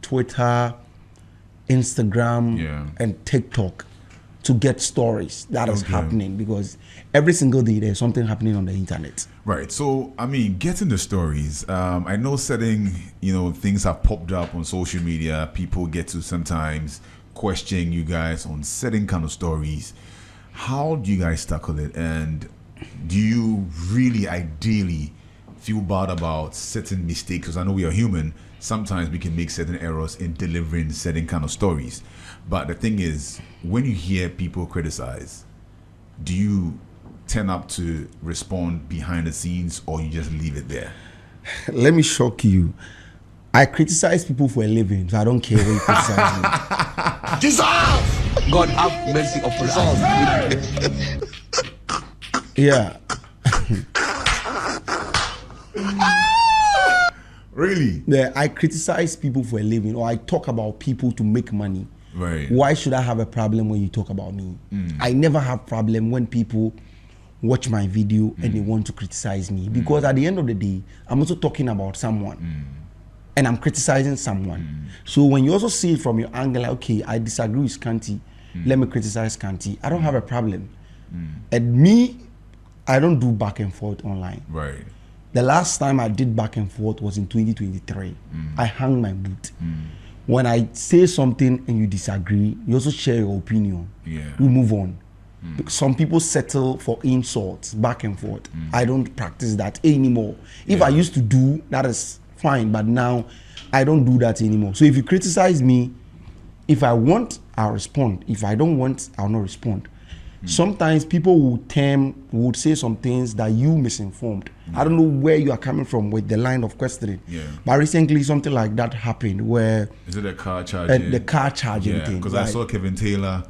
Twitter, Instagram, and TikTok to get stories that is happening, because every single day there's something happening on the internet. Right. So, getting the stories, I know certain, things have popped up on social media. People get to sometimes question you guys on certain kind of stories. How do you guys tackle it? And do you really ideally feel bad about certain mistakes? Because I know we are human. Sometimes we can make certain errors in delivering certain kind of stories. But the thing is, when you hear people criticize, do you turn up to respond behind the scenes, or you just leave it there? Let me shock you. I criticize people for a living, so I don't care when you criticize me. Dissolve! God have mercy upon us. Yeah. Really? Yeah, I criticize people for a living, or I talk about people to make money. Right. Why should I have a problem when you talk about me? I never have problem when people watch my video and they want to criticize me, because at the end of the day, I'm also talking about someone and I'm criticizing someone. So when you also see it from your angle, like, okay, I disagree with Scanty, let me criticize Scanty, I don't have a problem. And me, I don't do back and forth online. Right. The last time I did back and forth was in 2023. I hung my boot. When I say something and you disagree, you also share your opinion. Yeah. We move on. Some people settle for insults back and forth. I don't practice that anymore. If I used to do, that is fine, but now I don't do that anymore. So if you criticize me, if I want, I'll respond. If I don't want, I'll not respond. Sometimes people would say some things that you misinformed. I don't know where you are coming from with the line of questioning. Yeah. But recently something like that happened where is it a car charging? The car charging thing. Because I saw Kevin Taylor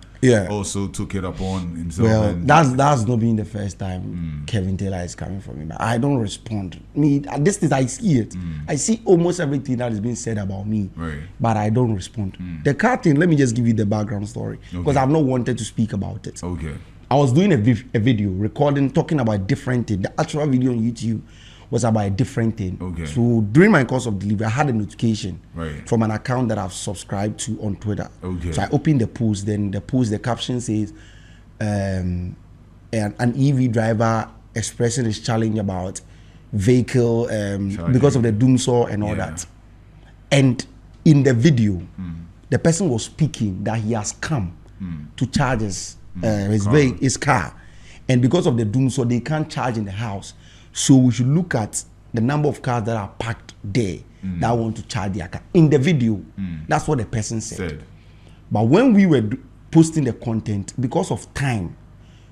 also took it upon himself. Well, that's not been the first time Kevin Taylor is coming from me. But I don't respond. This is I see it. I see almost everything that is being said about me. Right. But I don't respond. The car thing, let me just give you the background story. Because I've not wanted to speak about it. Okay. I was doing a video, recording, talking about a different thing. The actual video on YouTube was about a different thing. Okay. So during my course of delivery, I had a notification from an account that I've subscribed to on Twitter. Okay. So I opened the post. Then the caption says, an EV driver expressing his challenge about vehicle because of the doomsaw and all that. And in the video, the person was speaking that he has come to charge his car, and because of the doomsaw, they can't charge in the house. So we should look at the number of cars that are parked there that want to charge their car. In the video, that's what the person said. But when we were posting the content, because of time,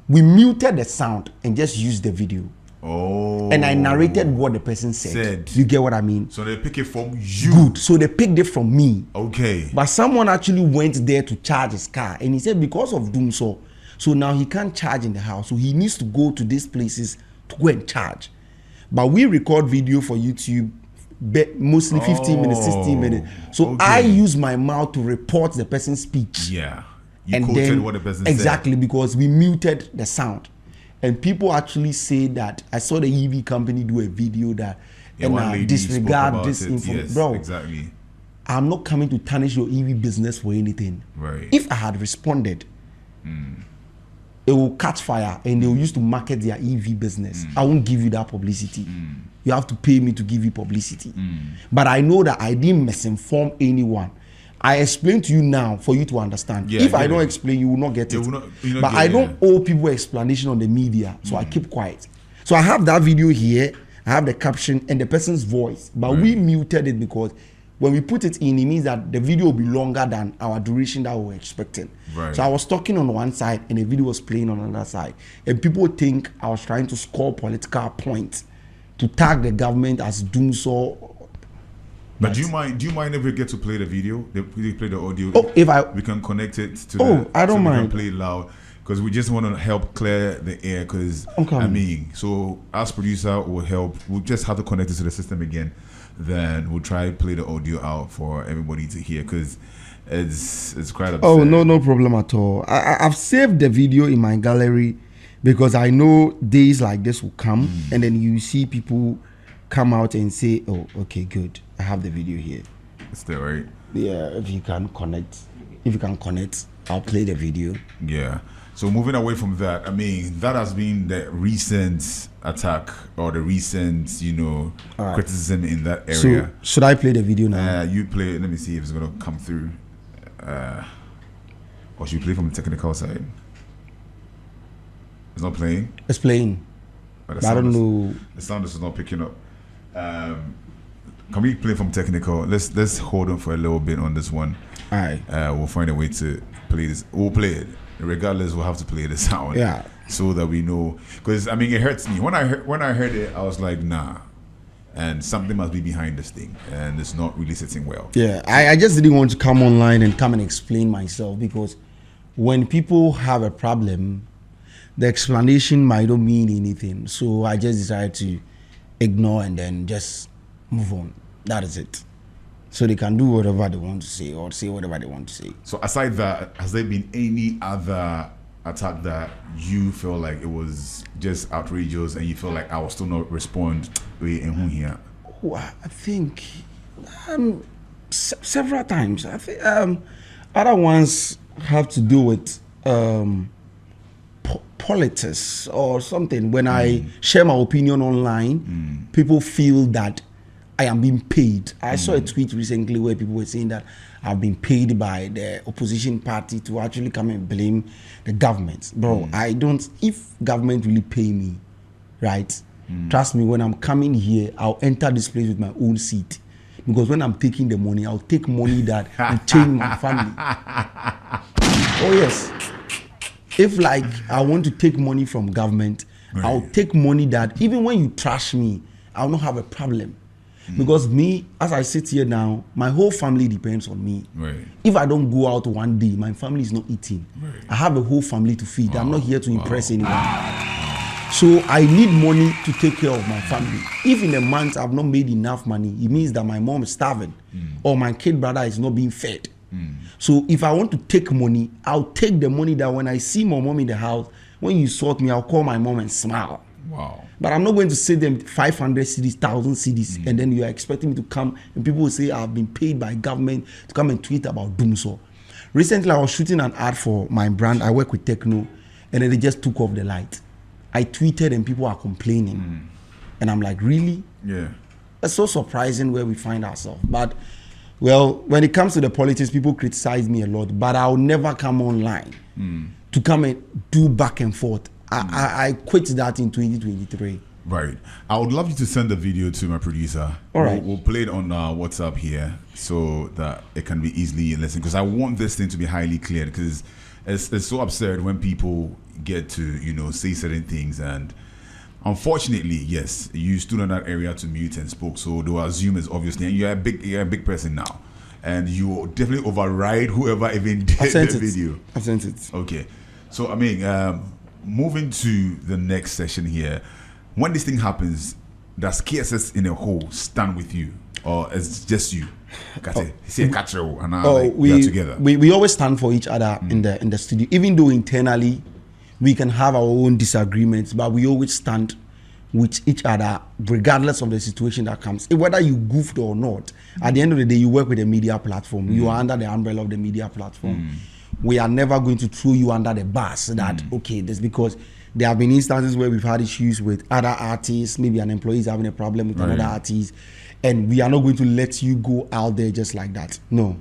we muted the sound and just used the video. Oh. And I narrated what the person said. You get what I mean? So they pick it from you. Good. So they picked it from me. Okay. But someone actually went there to charge his car, and he said because of doomsaw, so now he can't charge in the house. So he needs to go to these places to go and charge. But we record video for YouTube, mostly 15 minutes, 16 minutes. So I use my mouth to report the person's speech. Yeah. You quoted what the person said. Exactly, because we muted the sound. And people actually say that I saw the EV company do a video that and disregard this information. Yes, bro, exactly. I'm not coming to tarnish your EV business for anything. Right. If I had responded, it will catch fire and they will use to market their EV business. I won't give you that publicity. You have to pay me to give you publicity. But I know that I didn't misinform anyone. I explain to you now for you to understand. If I don't explain, you will not get it. But I don't owe people explanation on the media, so I keep quiet. So I have that video here, I have the caption and the person's voice, but we muted it because when we put it in, it means that the video will be longer than our duration that we were expecting. So I was talking on one side and the video was playing on another side. And people think I was trying to score political points to tag the government as doomsaw. But do you mind if we get to play the video? We play the audio. We can connect it to I don't mind. We can play it loud because we just want to help clear the air. Because so as producer will help. We'll just have to connect it to the system again. Then we'll try to play the audio out for everybody to hear because it's quite upsetting. Oh, no problem at all. I've saved the video in my gallery because I know days like this will come and then you see people come out and say, oh, okay, good. I have the video here. It's there, right? Yeah, if you can connect, I'll play the video. Yeah. So moving away from that, I mean, that has been the recent attack or the recent, criticism in that area. So should I play the video now? You play it. Let me see if it's going to come through. Or should you play from the technical side? It's not playing? It's playing. But I don't know. The sound is not picking up. Can we play from technical? Let's hold on for a little bit on this one. All right. We'll find a way to play this. We'll play it. Regardless, we'll have to play the sound. Yeah. So that we know. Because, I mean, it hurts me. When I heard it, I was like, nah. And something must be behind this thing. And it's not really sitting well. Yeah. I just didn't want to come online and come and explain myself. Because when people have a problem, the explanation might not mean anything. So I just decided to ignore and then just move on. That is it. So they can do whatever they want to say or say whatever they want to say. So aside that, has there been any other attack that you feel like it was just outrageous and you feel like I will still not respond here? Oh, I think several times. I think other ones have to do with politics or something. When I share my opinion online, people feel that I am being paid. I saw a tweet recently where people were saying that I've been paid by the opposition party to actually come and blame the government. Bro, I don't, if government really pay me, right? Trust me, when I'm coming here, I'll enter this place with my own seat. Because when I'm taking the money, I'll take money that will change my family. Oh yes. If like I want to take money from government, I'll take money that even when you trash me, I'll not have a problem. Because me, as I sit here now, my whole family depends on me. If I don't go out one day, my family is not eating. I have a whole family to feed. I'm not here to impress anyone. So I need money to take care of my family. If in a month I've not made enough money, it means that my mom is starving or my kid brother is not being fed. So if I want to take money, I'll take the money that when I see my mom in the house, when you sort me, I'll call my mom and smile. Wow. But I'm not going to say them 500 CDs, 1,000 CDs, and then you are expecting me to come and people will say I've been paid by government to come and tweet about Doomso. Recently, I was shooting an ad for my brand. I work with Techno, and then they just took off the light. I tweeted and people are complaining. And I'm like, really? Yeah. It's so surprising where we find ourselves. But, well, when it comes to the politics, people criticize me a lot, but I'll never come online to come and do back and forth. I quit that in 2023. Right. I would love you to send the video to my producer. All right. We'll play it on WhatsApp here so that it can be easily listened. Because I want this thing to be highly clear. Because it's so absurd when people get to, say certain things. And unfortunately, yes, you stood in that area to mute and spoke. So they'll assume it's obviously. And you're a big person now. And you definitely override whoever even did the video. I've sent it. Okay. So, I mean, moving to the next session here. When this thing happens, does KSS in a whole stand with you, or it's just you? We are together. We always stand for each other in the studio, even though internally we can have our own disagreements, but we always stand with each other regardless of the situation that comes. Whether you goofed or not, at the end of the day, you work with a media platform. You are under the umbrella of the media platform. We are never going to throw you under the bus that okay, that's because there have been instances where we've had issues with other artists, maybe an employee is having a problem with another artist, and we are not going to let you go out there just like that. No.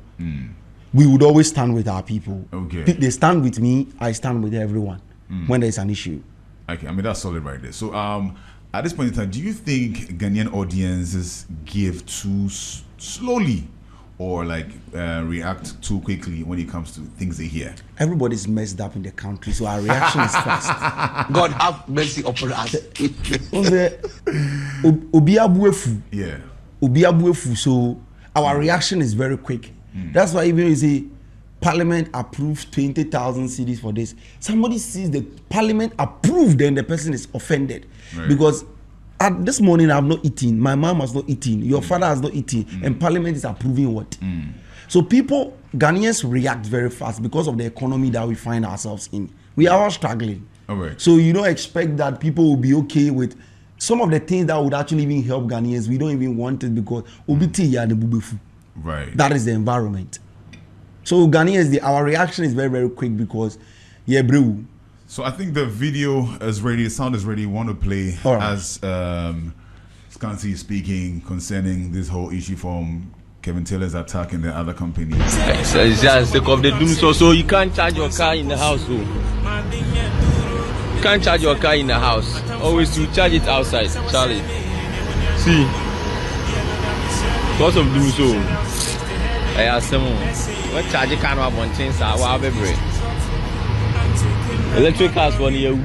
We would always stand with our people. Okay. They stand with me, I stand with everyone when there's an issue. Okay, I mean, that's solid right there. So at this point in time, do you think Ghanaian audiences give too slowly or like react too quickly when it comes to things they hear? Everybody's messed up in the country, so our reaction is fast. God have mercy upon us. Yeah. So our reaction is very quick. That's why even you say Parliament approved 20,000 CDs for this. Somebody sees the Parliament approved, then the person is offended because at this morning I have not eaten, my mom has not eaten, your father has not eaten, and Parliament is approving what? So people, Ghanaians react very fast because of the economy that we find ourselves in. We are all struggling. So you don't expect that people will be okay with some of the things that would actually even help Ghanaians. We don't even want it because that is the environment. So Ghanaians, our reaction is very, very quick because bro. So I think the video is ready, the sound is ready. Want to play as Scanty is speaking concerning this whole issue from Kevin Taylor's attack in the other company. It's just the of the doom. So you can't charge your car in the house. So you can't charge your car in the house. Always you charge it outside, Charlie. See, because of doom. So I asked someone, what charge you can't have one thing, sir? What have break? Electric cars for you.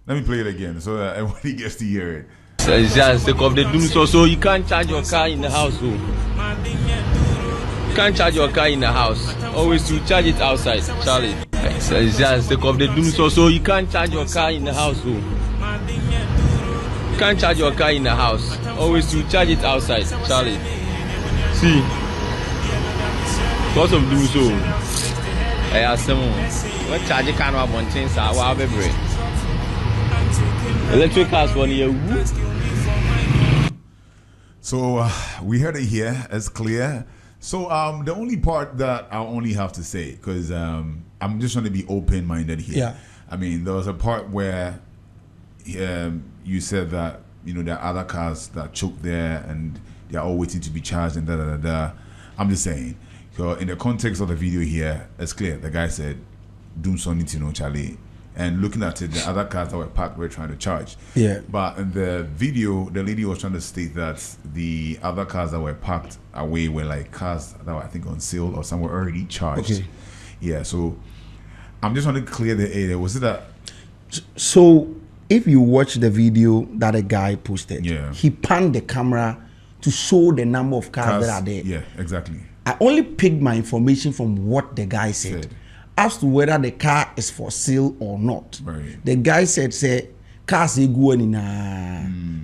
Let me play it again so that everybody gets to hear it. It's just the of the doom. So you can't charge your car in the house. So you can't charge your car in the house. Always you charge it outside, Charlie. It's just the of the doom. So you can't charge your car in the house. So you can't charge your car in the house. Always you charge it outside, Charlie. See, because of doom. So I asked someone, what charge you can't have one thing, sir? What have break? Electric cars for you. So we heard it here, it's clear. So the only part that I only have to say, because I'm just trying to be open-minded here. Yeah. I mean, there was a part where you said that, there are other cars that choke there and they are all waiting to be charged and da-da-da-da. I'm just saying. So in the context of the video here, it's clear. The guy said, Doomson need to know, Charlie. and looking at it, the other cars that were parked were trying to charge. Yeah. But in the video, the lady was trying to state that the other cars that were parked away were like cars that were, I think, on sale or some were already charged. Okay. Yeah, so I'm just want to clear the area. Was it that? So if you watch the video that a guy posted, he panned the camera to show the number of cars that are there. Yeah, exactly. I only picked my information from what the guy said. As to whether the car is for sale or not. Right. The guy said, cars are going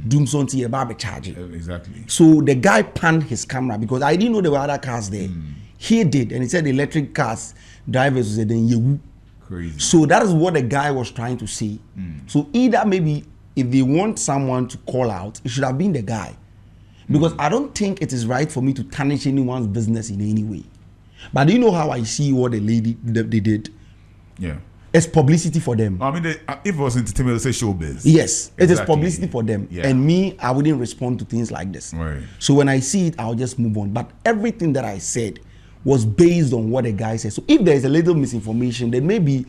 doom something about charging. Exactly. So the guy panned his camera because I didn't know there were other cars there. He did, and he said the electric cars drivers said then you. Crazy. So that is what the guy was trying to say. So either maybe if they want someone to call out, it should have been the guy. Because I don't think it is right for me to tarnish anyone's business in any way. But do you know how I see what the lady they did? Yeah. It's publicity for them. I mean, if it was entertainment, it's say showbiz. Yes, exactly. It is publicity for them. Yeah. And me, I wouldn't respond to things like this. Right. So when I see it, I'll just move on. But everything that I said was based on what the guy said. So if there is a little misinformation, then maybe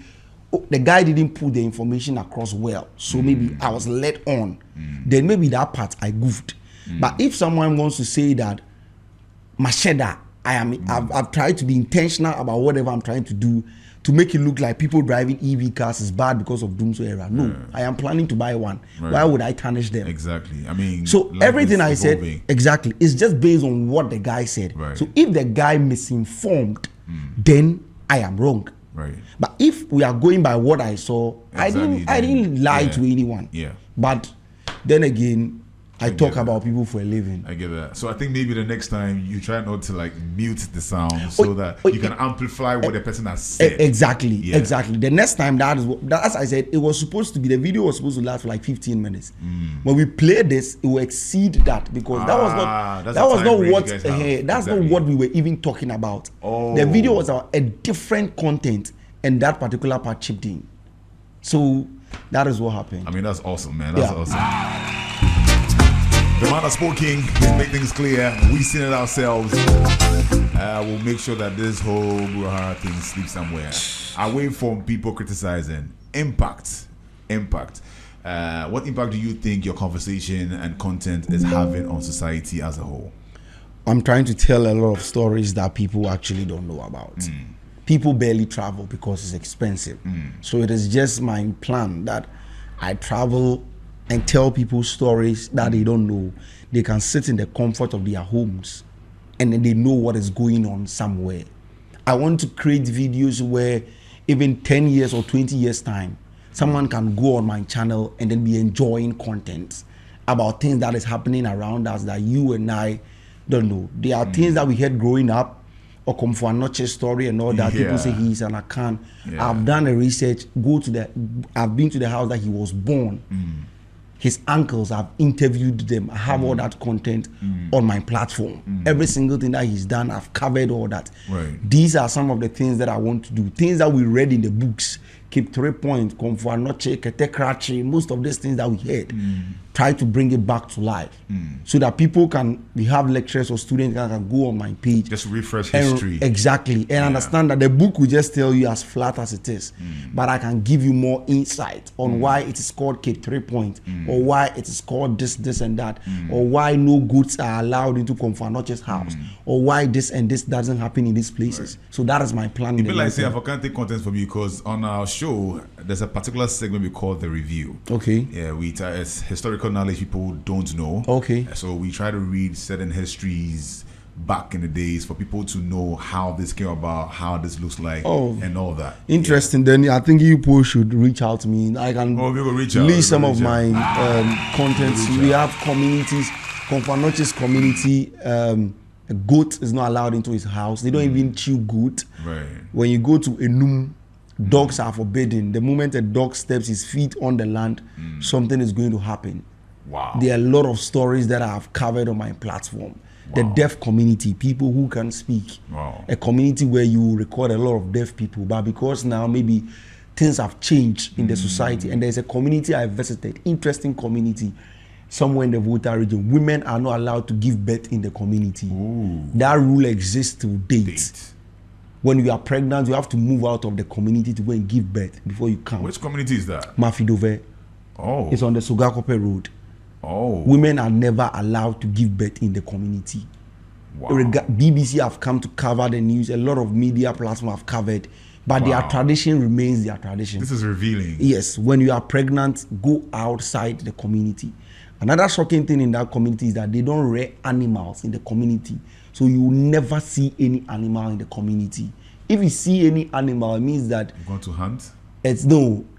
the guy didn't put the information across well. So maybe I was led on. Then maybe that part I goofed. But if someone wants to say that Masheda, I've tried to be intentional about whatever I'm trying to do to make it look like people driving EV cars is bad because of Doomso era. No, I am planning to buy one. Right. Why would I tarnish them? Exactly. I mean, so everything I said, exactly, is just based on what the guy said. Right. So if the guy misinformed, then I am wrong. Right. But if we are going by what I saw, exactly, I didn't lie to anyone. Yeah. But then again, I talk about people for a living. I get that. So I think maybe the next time you try not to like mute the sound so that you can amplify what the person has said. Exactly, exactly. The next time that is what, as I said, it was supposed to be, the video was supposed to last for like 15 minutes. When we play this, it will exceed that because that was not what we were even talking about. The video was about a different content, and that particular part chipped in. So that is what happened. I mean, that's awesome, man. That's awesome. The man has spoken. He's made things clear. We've seen it ourselves. We'll make sure that this whole Burahara thing sleeps somewhere. Away from people criticizing. Impact. What impact do you think your conversation and content is having on society as a whole? I'm trying to tell a lot of stories that people actually don't know about. People barely travel because it's expensive. So it is just my plan that I travel and tell people stories that they don't know. They can sit in the comfort of their homes and then they know what is going on somewhere. I want to create videos where even 10 years or 20 years time, someone can go on my channel and then be enjoying content about things that is happening around us that you and I don't know. There are things that we heard growing up, or come for a notch story and all that. People say he's an Akan. I've done a research, I've been to the house that he was born. His uncles, I've interviewed them. I have all that content on my platform. Every single thing that he's done, I've covered all that. Right. These are some of the things that I want to do. Things that we read in the books. Keep 3 points, Komfo Anoche, Ketekrachi, most of these things that we heard. Try to bring it back to life. So that people we have lecturers or students that can go on my page. Just refresh history. Exactly. And understand that the book will just tell you as flat as it is. But I can give you more insight on why it is called Cape 3 Point, or why it is called this and that, or why no goods are allowed into Komfo Anoche's house, or why this and this doesn't happen in these places. Right. So that is my plan. It be like say I can't take content from you because on our show there's a particular segment we call the review. Okay. Yeah, it's historical knowledge people don't know. Okay. So we try to read certain histories back in the days for people to know how this came about, how this looks like, and all that. Interesting. Then I think you people should reach out to me. I can release some of my contents. We have communities. Komfo Anoche's community. A goat is not allowed into his house. They don't even chew goat. Right. When you go to Enum, dogs are forbidden. The moment a dog steps his feet on the land, something is going to happen. Wow. There are a lot of stories that I have covered on my platform. Wow. The deaf community, people who can speak. Wow. A community where you record a lot of deaf people, but because now maybe things have changed in the society, and there's a community I visited, interesting community, somewhere in the Volta region. Women are not allowed to give birth in the community. Ooh. That rule exists to date. when you are pregnant, you have to move out of the community to go and give birth before you come. Which community is that? Mafidove. Oh. It's on the Sogakope Road. Oh. Women are never allowed to give birth in the community. Wow. BBC have come to cover the news. A lot of media platforms have covered. But their tradition remains their tradition. This is revealing. Yes. When you are pregnant, go outside the community. Another shocking thing in that community is that they don't rear animals in the community. So you will never see any animal in the community. If you see any animal, it means that you're going to hunt?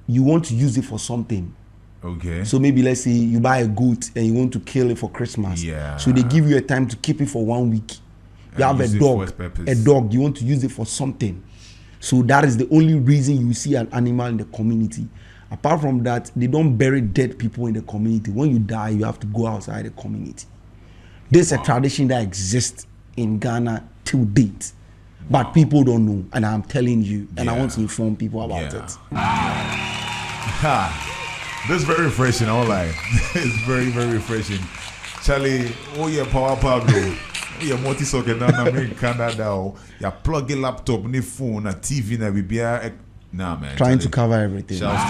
You want to use it for something. Okay. So maybe let's say you buy a goat and you want to kill it for Christmas. Yeah. So they give you a time to keep it for 1 week. You have a dog, you want to use it for something. So that is the only reason you see an animal in the community. Apart from that, they don't bury dead people in the community. When you die, you have to go outside the community. This is a tradition that exists in Ghana till date. But people don't know, and I'm telling you, and I want to inform people about it. This is very refreshing, all right. It's very, very refreshing. Charlie, oh yeah, power bro. Yeah, multi-socket down in Canada. You plug a laptop, a phone, a TV, and we be nah, man. Trying to cover everything. Shouts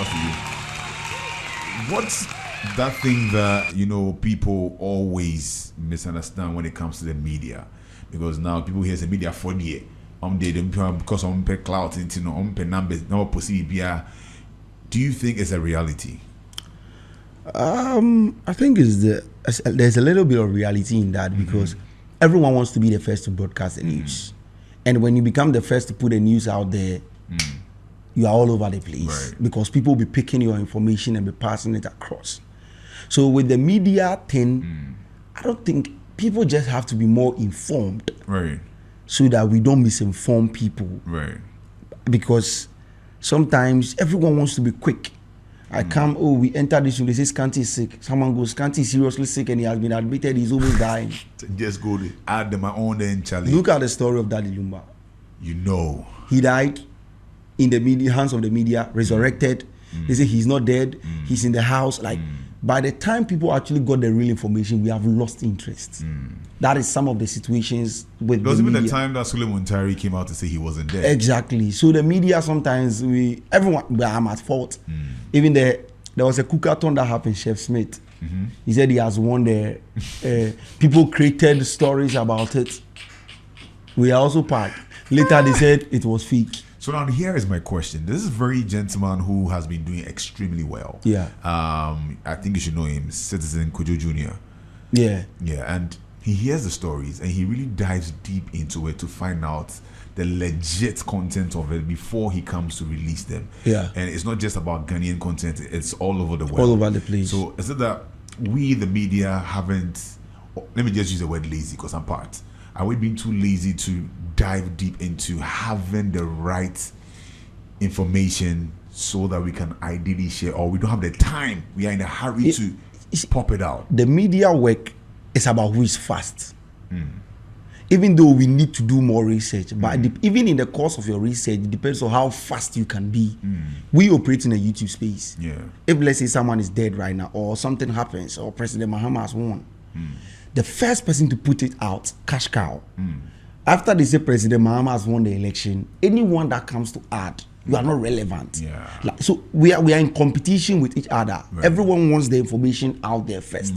to you. What's that thing that people always misunderstand when it comes to the media? Because now people hear the media for the because I'm pay clout into pay numbers no possible. Do you think it's a reality? I think there's a little bit of reality in that because everyone wants to be the first to broadcast the news, and when you become the first to put the news out there, you are all over the place because people will be picking your information and be passing it across. So with the media thing, I don't think people just have to be more informed, so that we don't misinform people, because sometimes everyone wants to be quick. We enter this room, they say Scanty is sick. Someone goes, Scanty is seriously sick and he has been admitted, he's almost dying. Just go to add them my own then, Charlie. Look at the story of Daddy Lumba. He died in the hands of the media, resurrected. They say he's not dead, he's in the house. By the time people actually got the real information, we have lost interest. That is some of the situations with the media. Even the time that Suleiman Tari came out to say he wasn't dead. Exactly. So the media sometimes, I'm at fault. Even there was a cookathon that happened, Chef Smith. He said he has won the, people created stories about it. We are also part. Later they said it was fake. So now here is my question. This is a very gentleman who has been doing extremely well. Yeah. I think you should know him, Citizen Kojo Jr. Yeah. Yeah, and he hears the stories and he really dives deep into it to find out the legit content of it before he comes to release them. Yeah. And it's not just about Ghanaian content, it's all over the world. All over the place. So is it that we, the media, haven't, let me just use the word lazy because I'm part. Are we being too lazy to dive deep into having the right information so that we can ideally share, or we don't have the time, we are in a hurry to pop it out? The media work is about who is fast. Even though we need to do more research, but even in the course of your research, it depends on how fast you can be. We operate in a YouTube space. If let's say someone is dead right now, or something happens, or President Mahama has won, the first person to put it out, cash cow. After they say President Mahama has won the election, anyone that comes to add, you are not relevant. So we are in competition with each other. Everyone wants the information out there first.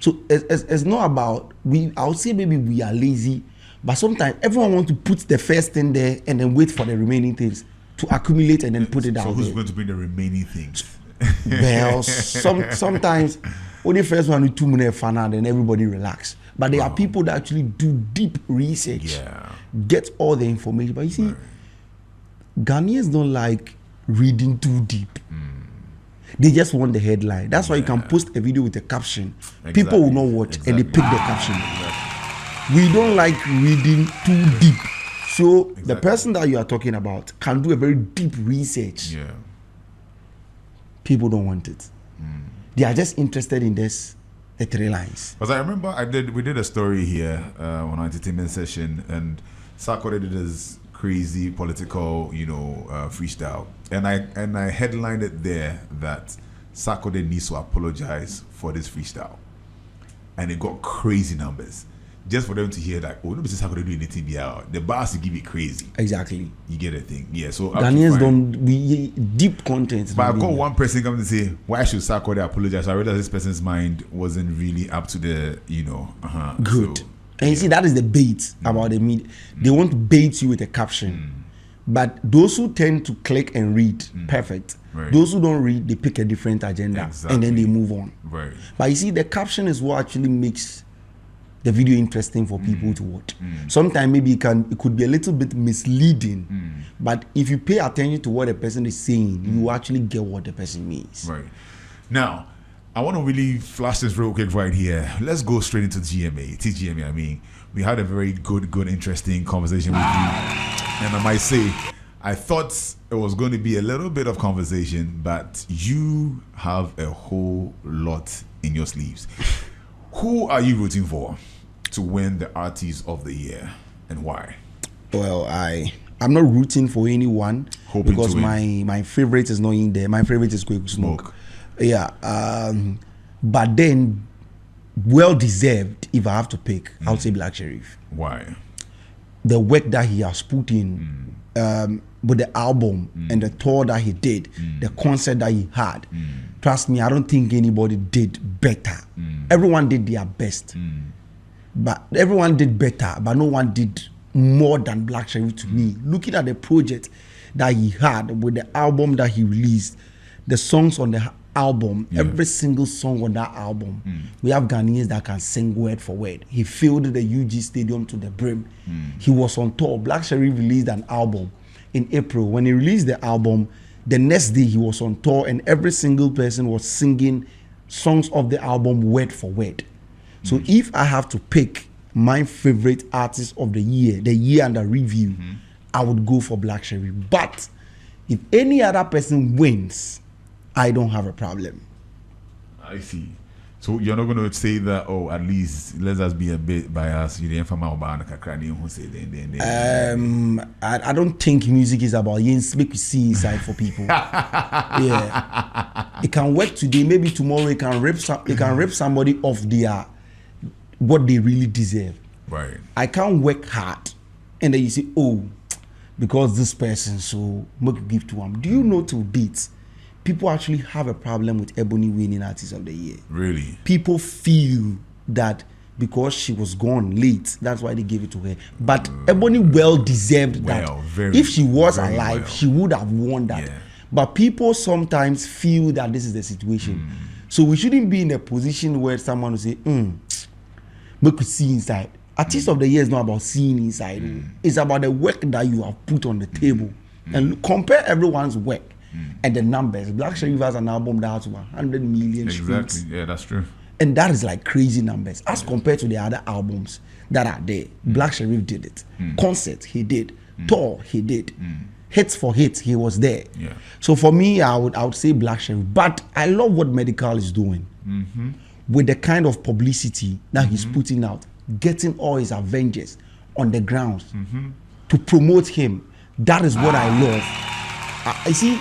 So it's not about, I would say maybe we are lazy, but sometimes everyone wants to put the first thing there and then wait for the remaining things to accumulate and then put it out. So who's going to bring the remaining things? Well, sometimes only first one with 2 minutes fun and then everybody relax. But there are people that actually do deep research, get all the information. But you see, Ghanaians don't like reading too deep. They just want the headline. That's why you can post a video with a caption. People will not watch and they pick the caption. We don't like reading too deep. So the person that you are talking about can do a very deep research. People don't want it. They are just interested in the 3 lines. Because I remember we did a story here on our entertainment session, and Sarkodie did his crazy political, freestyle, and I headlined it there that Sarkodie needs to apologize for this freestyle, and it got crazy numbers. just for them to hear that, oh, no, this is how could they do anything the bars to give it crazy. Exactly. You get a thing. Yeah, so Ghanaians don't we deep content. But I've got one person coming to say, why should Sarkodie apologize? I realized this person's mind wasn't really up to the, Good. So, and you see, that is the bait about the media. They want to bait you with a caption. But those who tend to click and read, perfect. Right. Those who don't read, they pick a different agenda and then they move on. Right. But you see, the caption is what actually makes the video interesting for people to watch. Sometimes maybe it could be a little bit misleading, but if you pay attention to what the person is saying, you actually get what the person means. Right. Now, I want to really flash this real quick right here. Let's go straight into TGMA. I mean, we had a very good, interesting conversation with you. And I might say, I thought it was going to be a little bit of conversation, but you have a whole lot in your sleeves. Who are you rooting for to win the Artist of the Year, and why? Well, I'm not rooting for anyone because my favorite is not in there. My favorite is Quick Smoke. Yeah, but then well deserved. If I have to pick, I would say Black Sherif. Why? The work that he has put in with the album and the tour that he did, the concert that he had. Trust me, I don't think anybody did better. Everyone did their best, but everyone did better, but no one did more than Black Sherif to me. Looking at the project that he had with the album that he released, the songs on the album, every single song on that album, we have Ghanaians that can sing word for word. He filled the UG Stadium to the brim. He was on tour. Black Sherif released an album in April. When he released the album, the next day he was on tour, and every single person was singing songs of the album word for word. So if I have to pick my favorite artist of the year under review, I would go for Black Sherif. But if any other person wins, I don't have a problem. I see. So you're not going to say that, oh, at least let us be a bit biased. You didn't I don't think music is about make you see inside for people. Yeah, it can work today. Maybe tomorrow it can rip somebody off their what they really deserve. Right. I can't work hard, and then you say, oh, because this person, so make give to him. Do you know to beats? People actually have a problem with Ebony winning Artist of the Year. Really? People feel that because she was gone late, that's why they gave it to her. But Ebony well deserved that. If she was alive, she would have won that. Yeah. But people sometimes feel that this is the situation. So we shouldn't be in a position where someone will say, we could see inside. Artist of the Year is not about seeing inside. It's about the work that you have put on the table. And compare everyone's work. And the numbers. Black Sherif has an album that has over 100 million streams. Yeah, that's true. And that is like crazy numbers as compared to the other albums that are there. Black Sherif did it. Concert, he did. Tour, he did. Hits for hits, he was there. Yeah. So for me, I would say Black Sherif. But I love what Medical is doing with the kind of publicity that he's putting out, getting all his Avengers on the ground to promote him. That is what I love. I see.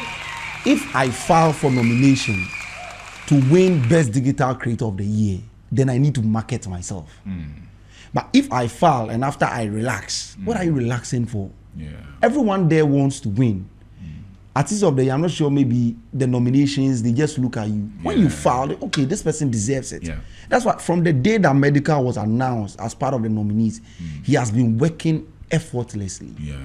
If I file for nomination to win Best Digital Creator of the Year, then I need to market myself. But if I file and after I relax, what are you relaxing for? Yeah. Everyone there wants to win. Artist of the Year, I'm not sure, maybe the nominations, they just look at you. When you file, okay, this person deserves it. Yeah. That's why from the day that Medical was announced as part of the nominees, he has been working effortlessly. Yeah.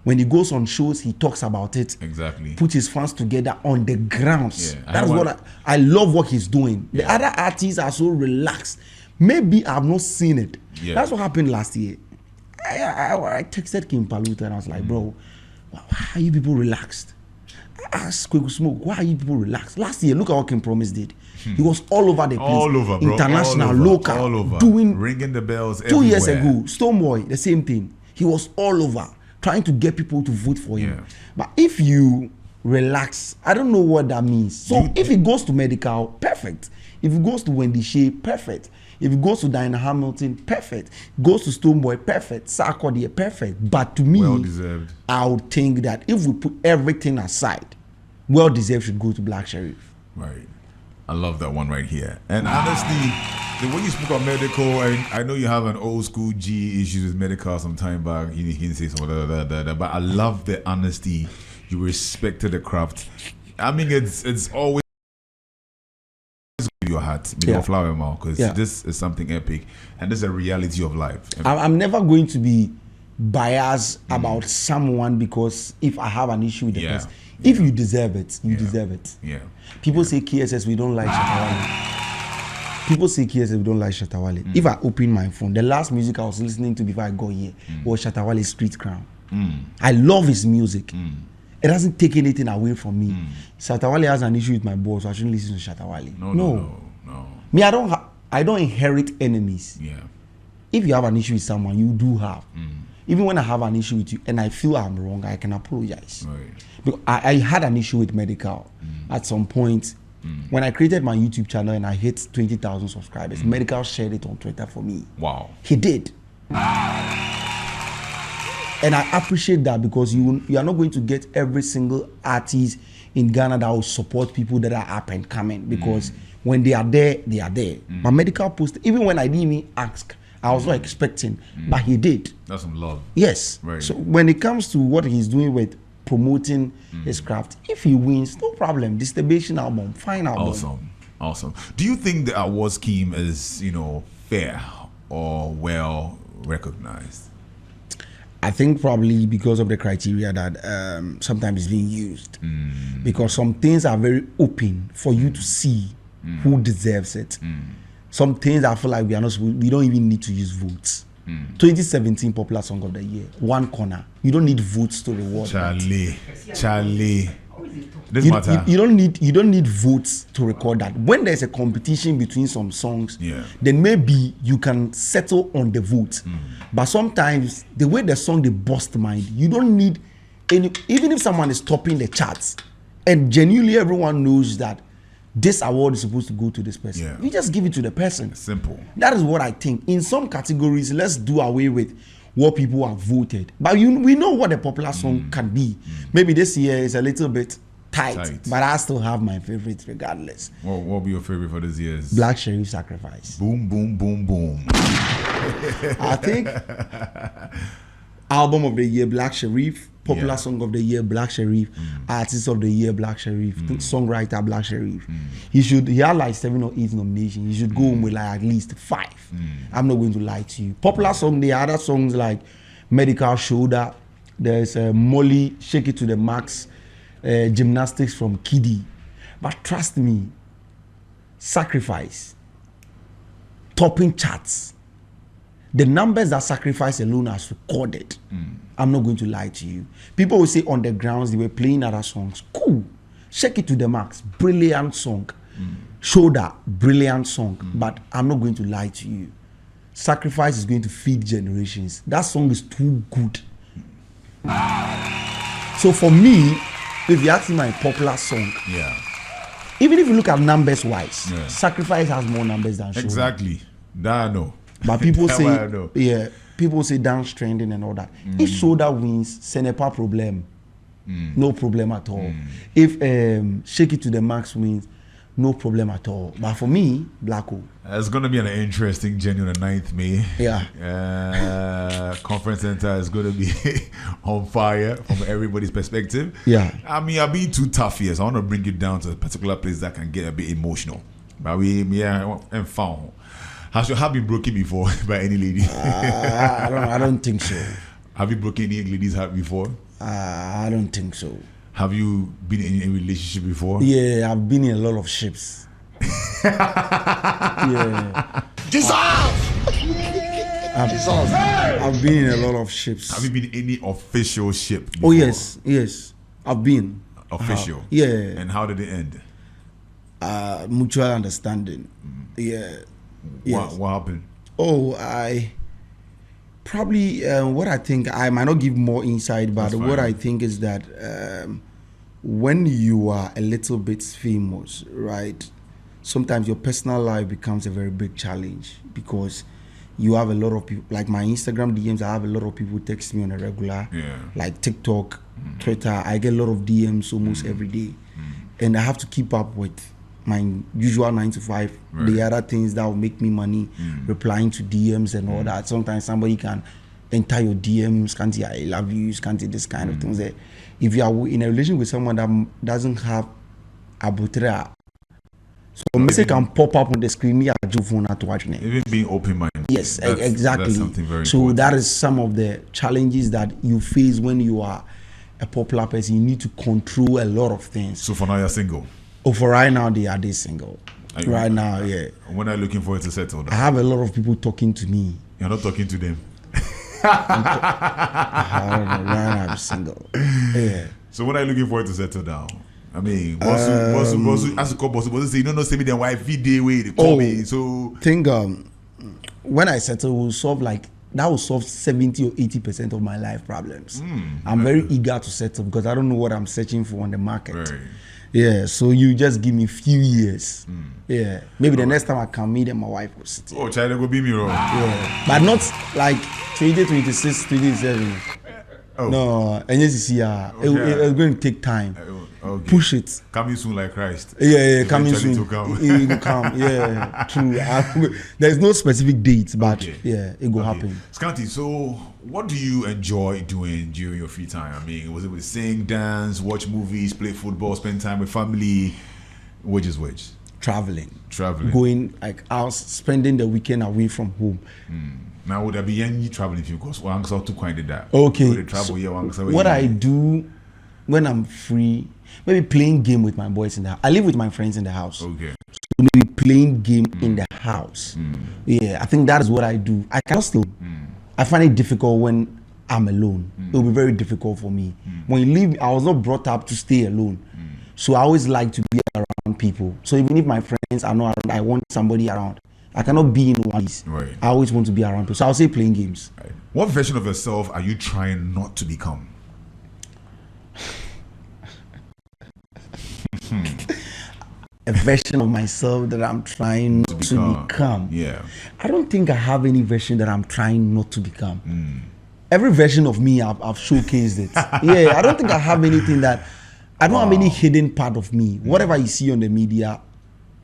When he goes on shows, he talks about it. Exactly. Put his fans together on the grounds. Yeah, that's what I love what he's doing. The other artists are so relaxed. Maybe I've not seen it. Yeah. That's what happened last year. I texted Kim Paluta and I was like, bro, why are you people relaxed? I asked Quick Smoke, why are you people relaxed? Last year, look at what Kim Promise did. He was all over the place. All over, bro. International, all over, local. All over. Doing ringing the bells 2 everywhere. years ago, Stoneboy, the same thing. He was all over, trying to get people to vote for him. But if you relax, I don't know what that means. So if it goes to Medical, perfect. If it goes to Wendy Shea, perfect. If it goes to Diana Hamilton, perfect. Goes to Stoneboy, perfect. Sarkodie, perfect. But to me, well deserved. I would think that if we put everything aside, well deserved should go to Black Sherif. Right. I love that one right here. And honestly, the way you spoke about medical, I know you have an old school G issues with medical some time back. You can say some but I love the honesty. You respected the craft. I mean, it's always your heart, your flower mouth, because this is something epic, and this is a reality of life. I'm never going to be biased about someone because if I have an issue with the person, if you deserve it, you deserve it. People say KSS, we don't like Shatawale. People say KSS, we don't like Shatawale. If I open my phone, the last music I was listening to before I got here was Shatawale's Street Crown. I love his music. It doesn't take anything away from me. Shatawale has an issue with my boss, so I shouldn't listen to Shatawale. No. Me, I don't inherit enemies. If you have an issue with someone, you do have. Even when I have an issue with you and I feel I'm wrong, I can apologize. Because I had an issue with medical at some point. When I created my YouTube channel and I hit 20,000 subscribers, medical shared it on Twitter for me. Wow. He did. And I appreciate that because you are not going to get every single artist in Ghana that will support people that are up and coming, because when they are there, they are there. My medical post, even when I didn't even ask, I was not expecting, but he did. That's some love. Yes. Right. So when it comes to what he's doing with promoting his craft, if he wins, no problem. Distribution album, fine album. Awesome. Do you think the award scheme is, fair or well recognized? I think probably because of the criteria that sometimes is being used. Because some things are very open for you to see who deserves it. Some things I feel like we don't even need to use votes. 2017 Popular Song of the Year, One Corner. You don't need votes to reward Charlie. This matter. You don't need votes to record that. When there's a competition between some songs, then maybe you can settle on the vote. But sometimes the way the song they bust mind, you don't need any. Even if someone is topping the charts, and genuinely everyone knows that this award is supposed to go to this person, you just give it to the person. Simple. That is what I think. In some categories, let's do away with what people have voted. But we know what a popular song can be. Maybe this year is a little bit tight, but I still have my favorites regardless. What will be your favorite for this year's? Black Sherif Sacrifice. Boom, boom, boom, boom. I think Album of the Year, Black Sherif. Popular Song of the Year, Black Sherif. Artist of the Year, Black Sherif. Songwriter, Black Sherif. He had like 7 or 8 nominations. He should go home with like at least 5. I'm not going to lie to you. Popular song, there are other songs like Medical Shoulder. There's Molly, Shake It to the Max. Gymnastics from Kiddy. But trust me, Sacrifice, topping charts. The numbers that Sacrifice alone has recorded, I'm not going to lie to you. People will say on the grounds they were playing other songs. Cool. Shake It to the Max, brilliant song. Shoulder, brilliant song. But I'm not going to lie to you. Sacrifice is going to feed generations. That song is too good. So for me, if you ask me my popular song, even if you look at numbers wise, Sacrifice has more numbers than Shoulder. Exactly. That I know. But people say, people say dance trending and all that. If Shoulder wins, ce n'est pas problème. No problem at all. If Shake It to the Max wins, no problem at all. But for me, Blacko. It's going to be an interesting journey on the 9th May. Conference Center is going to be on fire from everybody's perspective. I mean, I've been too tough here, so I want to bring you down to a particular place that can get a bit emotional. But and found. Has your heart been broken before by any lady? I don't think so. Have you broken any lady's heart before? I don't think so. Have you been in a relationship before? Yeah, I've been in a lot of ships. I've been in a lot of ships. Have you been in any official ship before? Oh yes, I've been. Official? And how did it end? Mutual understanding. What happened? I probably what I think, I might not give more insight, but what I think is that when you are a little bit famous, right, sometimes your personal life becomes a very big challenge because you have a lot of people, like my Instagram DMs, I have a lot of people text me on a regular, like TikTok, Twitter, I get a lot of DMs almost every day, and I have to keep up with my usual 9 to 5. Right. The other things that will make me money, replying to DMs and all that. Sometimes somebody can enter your DMs, Scanty, I love you, Scanty, this kind of things. That if you are in a relationship with someone that doesn't have a butra, so a message can pop up on the screen, me a phone to watch it. Even being open-minded. Yes, exactly. That's something very so important. That is some of the challenges that you face when you are a popular person. You need to control a lot of things. So for now, you're single? Oh, for right now, they are single. Right now, yeah. When are you looking for it to settle down? I have a lot of people talking to me. You're not talking to them? I don't know, right now I'm single. Yeah. So when are you looking for it to settle down? I mean, boss, you don't know, say me then why video way they call me. So think when I settle, will solve that will solve 70 or 80% of my life problems. I'm very eager to settle because I don't know what I'm searching for on the market. Right. Yeah, so you just give me a few years. Yeah, maybe the next time I can meet, my wife will sit. Oh, child, go be me wrong. Yeah, but not like 2026, 2027. Oh. No, and yes, it's going to take time. Okay. Push it. Coming soon like Christ. Yeah, coming soon. It will come. Yeah, true. There's no specific date, but yeah, it will happen. Scanty, so what do you enjoy doing during your free time? I mean, was it with sing, dance, watch movies, play football, spend time with family? Which is which? Traveling. Going out, spending the weekend away from home. Now, would there be any traveling if you go? Okay. So what I do when I'm free, maybe playing game with my boys in the house. I live with my friends in the house. Okay. So maybe playing game in the house. Yeah, I think that is what I do. I cannot still. I find it difficult when I'm alone. It will be very difficult for me. When you leave, I was not brought up to stay alone. So I always like to be around people. So even if my friends are not around, I want somebody around. I cannot be in one place. Right. I always want to be around people. So I'll say playing games. Right. What version of yourself are you trying not to become? A version of myself that I'm trying to become. Yeah. I don't think I have any version that I'm trying not to become. Every version of me, I've showcased it. Yeah, I don't think I have anything that... I don't have any hidden part of me. Whatever you see on the media,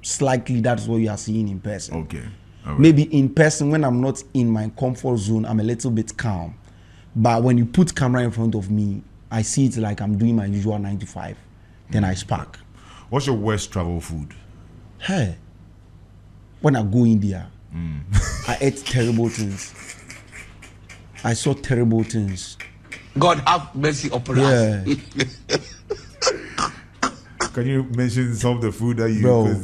slightly that's what you are seeing in person. Okay. Right. Maybe in person, when I'm not in my comfort zone, I'm a little bit calm. But when you put camera in front of me, I see it like I'm doing my usual 9 to 5. Then I spark. What's your worst travel food? Hey, when I go India, I ate terrible things. I saw terrible things. God have mercy upon us. Can you mention some of the food that you... Bro,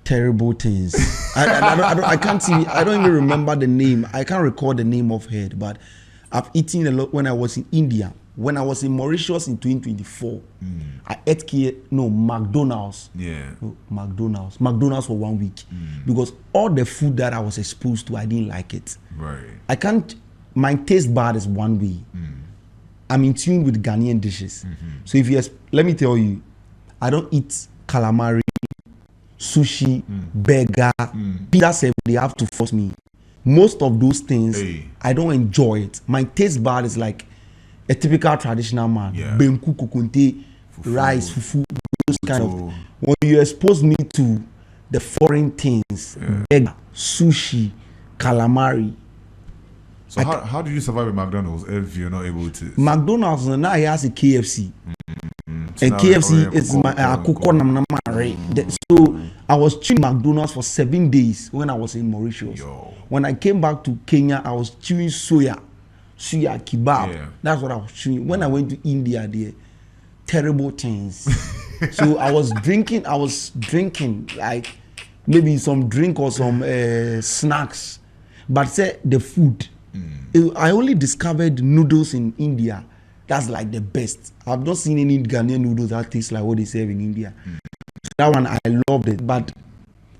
terrible things. I can't see. I don't even remember the name. I can't recall the name of it. But I've eaten a lot when I was in India. When I was in Mauritius in 2024, I ate McDonald's. Yeah. McDonald's for 1 week because all the food that I was exposed to, I didn't like it. Right. I can't. My taste bud is one way. I'm in tune with Ghanaian dishes. So if you, let me tell you, I don't eat calamari, sushi, burger, pizza. They have to force me. Most of those things, I don't enjoy it. My taste bud is like a typical traditional man. Benku, kukunte, rice, fufu, those kind of. When you expose me to the foreign things, burger, sushi, calamari. So how do you survive at McDonald's if you're not able to? McDonald's now he has a KFC. And KFC is my So I was chewing McDonald's for 7 days when I was in Mauritius. When I came back to Kenya, I was chewing soya kebab. That's what I was chewing. When I went to India, there, terrible things. So I was drinking like maybe some drink or some snacks, but say the food. I only discovered noodles in India. That's like the best. I've not seen any Ghanaian noodles that taste like what they serve in India. That one, I loved it. But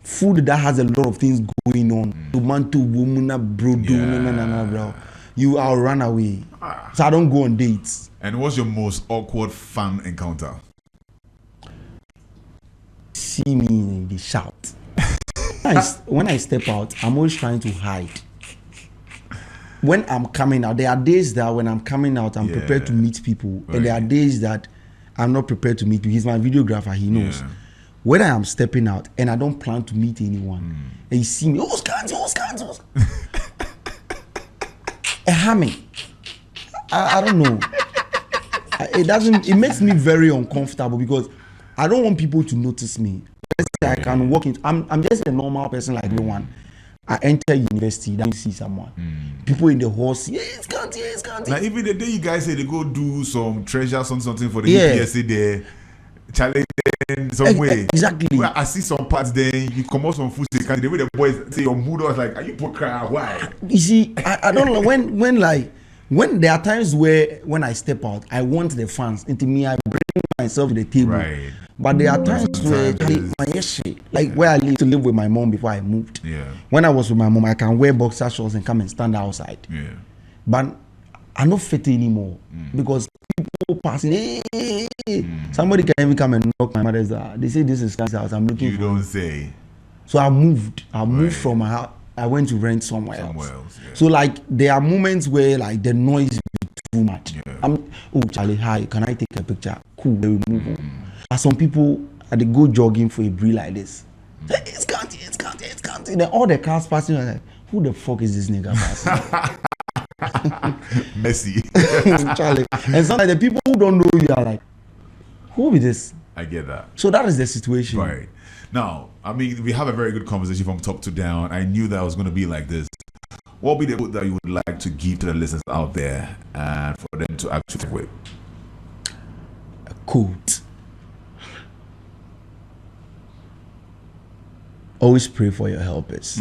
food that has a lot of things going on. Tomato, womuna, bro. I'll run away. So I don't go on dates. And what's your most awkward fan encounter? See me, they shout. When I step out, I'm always trying to hide. When I'm coming out, there are days that when I'm coming out, I'm prepared to meet people. Right. And there are days that I'm not prepared to meet people. He's my videographer, he knows. when I am stepping out and I don't plan to meet anyone, and you see me, Scanty. Humming. I don't know. It makes me very uncomfortable because I don't want people to notice me. I can walk in. I'm just a normal person like everyone. I enter university, then you see someone. People in the hall see, it's Scanty. Now, even the day you guys say they go do some treasure something for the UPSC there, challenge in some way. Exactly. Well, I see some parts there, you come out some food, the way the boys say your mood was like, are you poor cry? Why? You see, I don't know when there are times when I step out, I want the fans into me. I bring myself to the table. Right. But there are times where like where I used to live with my mom before I moved. Yeah. When I was with my mom, I can wear boxer shorts and come and stand outside. Yeah. But I'm not fit anymore because people passing. Somebody can even come and knock my mother's door. They say this is Scanty's house. I'm looking. You don't say. So I moved. I moved from my house. I went to rent somewhere else. Yeah. So like there are moments where like the noise is too much. Yeah. Charlie, hi, can I take a picture? Cool, we move on. But some people they go jogging for a breeze like this. It's Scanty. Then all the cars passing are like, who the fuck is this nigga passing? Messy. Charlie. And sometimes the people who don't know you are like, who is this? I get that. So that is the situation. Right. Now, I mean, we have a very good conversation from top to down. I knew that it was going to be like this. What would be the quote that you would like to give to the listeners out there and for them to actually with? A quote. Always pray for your helpers.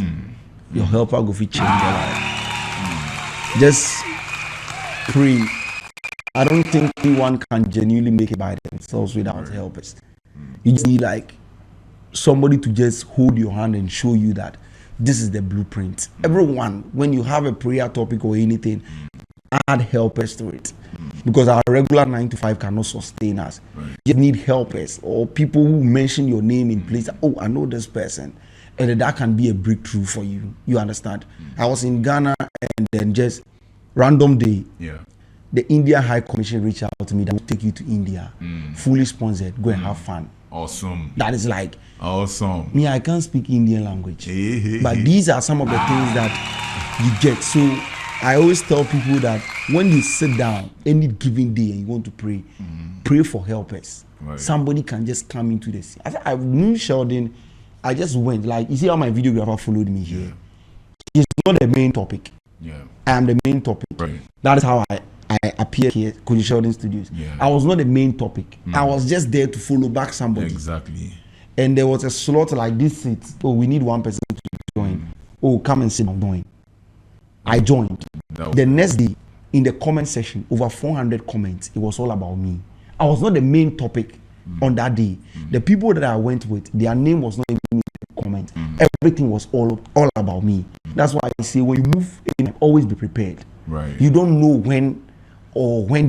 Your helper will change your life. Just pray. I don't think anyone can genuinely make it by themselves without helpers. You just need like somebody to just hold your hand and show you that this is the blueprint. Everyone, when you have a prayer topic or anything, add helpers to it. Because our regular 9 to 5 cannot sustain us. You need helpers or people who mention your name in place. Oh, I know this person. And that can be a breakthrough for you. You understand? I was in Ghana and then just random day. Yeah. The India High Commission reached out to me that will take you to India. Fully sponsored. Go and have fun. Awesome. That is like awesome. Me, I can't speak Indian language. But these are some of the things that you get. So I always tell people that when you sit down any given day and you want to pray, pray for helpers. Right. Somebody can just come into the scene. I knew Sheldon. I just went, like, you see how my videographer followed me here. He's not the main topic. Yeah. I am the main topic. Right. That is how I appear here, Koji Sheldon Studios. Yeah. I was not the main topic. I was just there to follow back somebody. Exactly. And there was a slot like this seat. Oh, we need one person to join. Oh, come and sit. I'm join. I joined. The next day, in the comment section, over 400 comments. It was all about me. I was not the main topic on that day. The people that I went with, their name was not even in the comment. Everything was all about me. That's why I say when you move in, always be prepared. Right. You don't know when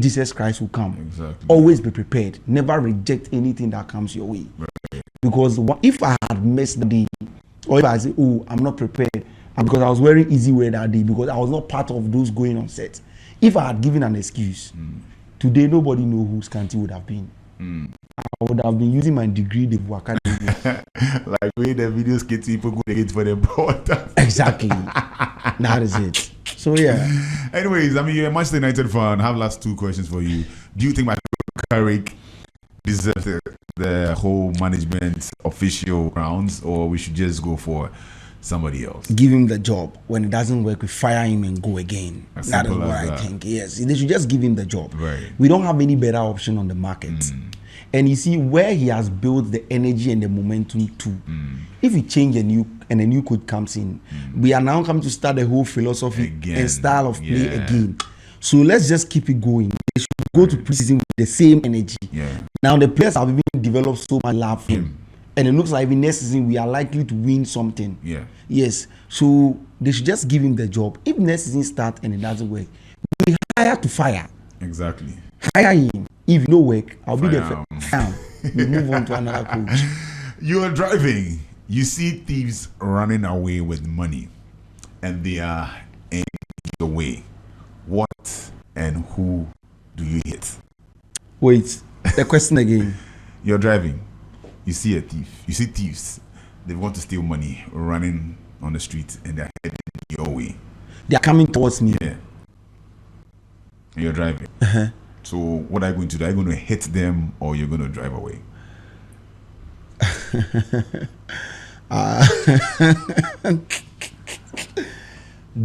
Jesus Christ will come. Exactly. Always be prepared. Never reject anything that comes your way. Right. Because if I had missed the day, or if I say, oh, I'm not prepared, and because I was wearing easy wear that day, because I was not part of those going on set. If I had given an excuse, today nobody know who Scanty would have been. I would have been using my degree the academy. Like when the video skits people go again for the board. Exactly. That is it. So yeah. Anyways, I mean, you're a Manchester United fan. I have last two questions for you. Do you think Michael Carrick deserves the whole management official grounds, or we should just go for somebody else? Give him the job. When it doesn't work, we fire him and go again. That is what I think. Yes, they should just give him the job. Right. We don't have any better option on the market. And you see where he has built the energy and the momentum to. If he change and a new coach comes in, we are now coming to start the whole philosophy and style of play again. So let's just keep it going. They should go to preseason with the same energy. Now the players have even developed so much love for him. And it looks like even next season we are likely to win something. Yes. So they should just give him the job. If next season starts and it doesn't work, we hire to fire. Exactly. Hire him. If no work, I'll be there for we move on to another coach. You are driving. You see thieves running away with money, and they are in the way. What and who do you hit? Wait, the question again. You're driving. you see a thief, you see thieves, they want to steal money running on the street and they're heading your way. They are coming towards me. Yeah. And you're driving. So what are you going to do? Are you going to hit them or you're going to drive away?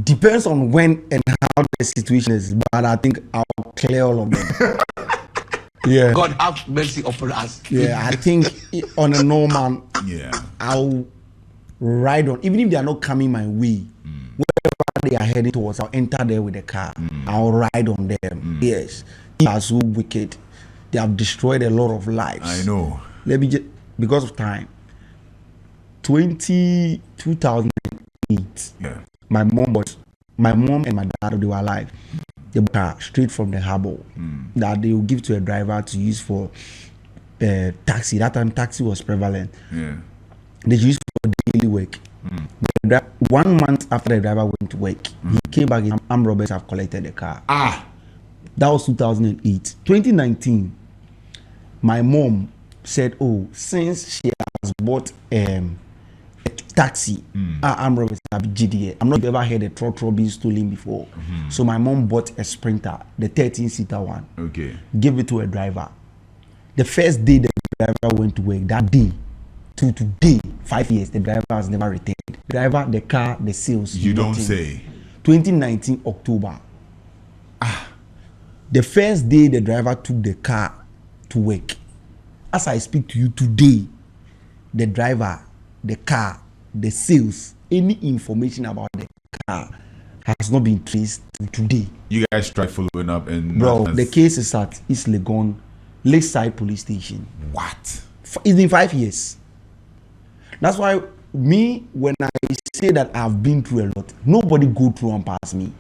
Depends on when and how the situation is, but I think I'll clear all of them. Yeah. God have mercy upon us. Yeah, I think on a normal, I'll ride on, even if they are not coming my way, wherever they are heading towards, I'll enter there with the car. I'll ride on them. Yes, they are so wicked. They have destroyed a lot of lives. I know. Let me just, because of time. 2008. Yeah. My mom and my dad, they were alive. They were straight from the harbor that they will give to a driver to use for taxi. That time taxi was prevalent. Yeah. They used for daily work. 1 month after the driver went to work, he came back. Armed robbers have collected the car. That was 2008. 2019, my mom said, "Oh, since she has bought a taxi, armed robbers have GDA. I'm not ever heard a trotro being stolen before. So my mom bought a Sprinter, the 13-seater one. Okay. Gave it to a driver. The first day the driver went to work, that day to today, 5 years, the driver has never returned. The driver, the car, the sales. You don't say. 2019 October. The first day the driver took the car to work. As I speak to you today, the driver, the car, the sales, any information about the car has not been traced to today. You guys try following up and bro, the case is at East Legon, Lakeside Police Station. What? It's been 5 years. That's why me, when I say that I've been through a lot, nobody go through and pass me.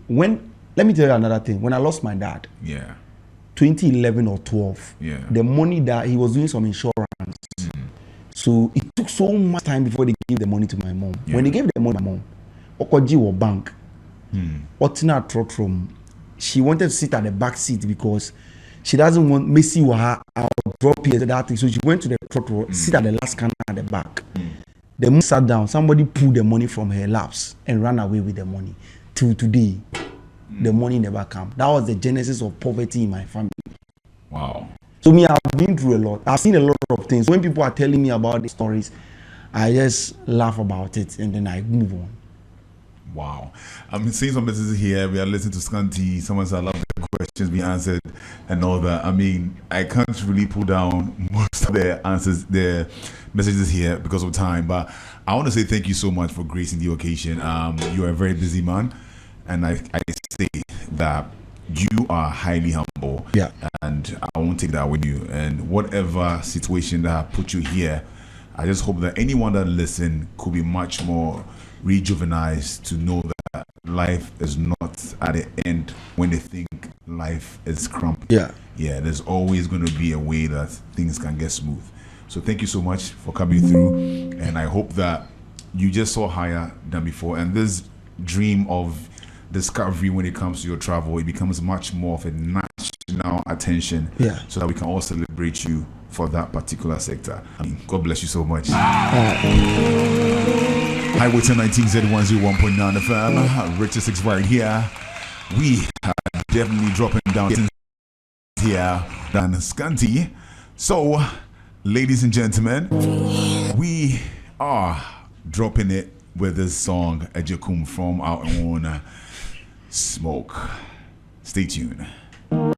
When let me tell you another thing. When I lost my dad, 2011 or 12, the money that he was doing some insurance. So it took so much time before they gave the money to my mom. When they gave the money to my mom, Okoji or bank, Otina Trotrom, she wanted to sit at the back seat because she doesn't want Messi or her out drop here that thing. So she went to the Trotro, sit at the last corner at the back. The mom sat down, somebody pulled the money from her laps and ran away with the money. Till today, the money never came. That was the genesis of poverty in my family. Wow. So me, I've been through a lot. I've seen a lot of things. When people are telling me about the stories, I just laugh about it and then I move on. Wow. I'm seeing some messages here. We are listening to Scanty. Someone said, I love the questions being answered and all that. I mean, I can't really pull down most of the answers, the messages here because of time. But I want to say thank you so much for gracing the occasion. You are a very busy man. And I say that you are highly humble. Yeah. And I won't take that with you. And whatever situation that put you here, I just hope that anyone that listen could be much more rejuvenized to know that life is not at the end when they think life is crumped. Yeah. Yeah, there's always going to be a way that things can get smooth. So thank you so much for coming through. And I hope that you just saw higher than before. And this dream of discovery when it comes to your travel, it becomes much more of a national attention, so that we can all celebrate you for that particular sector. I mean, God bless you so much. Highway 1019 Z101.9 FM, Richard Stix right here. We are definitely dropping down here than Scanty. So, ladies and gentlemen, we are dropping it with this song, Ejekum, from our own Smoke. Stay tuned.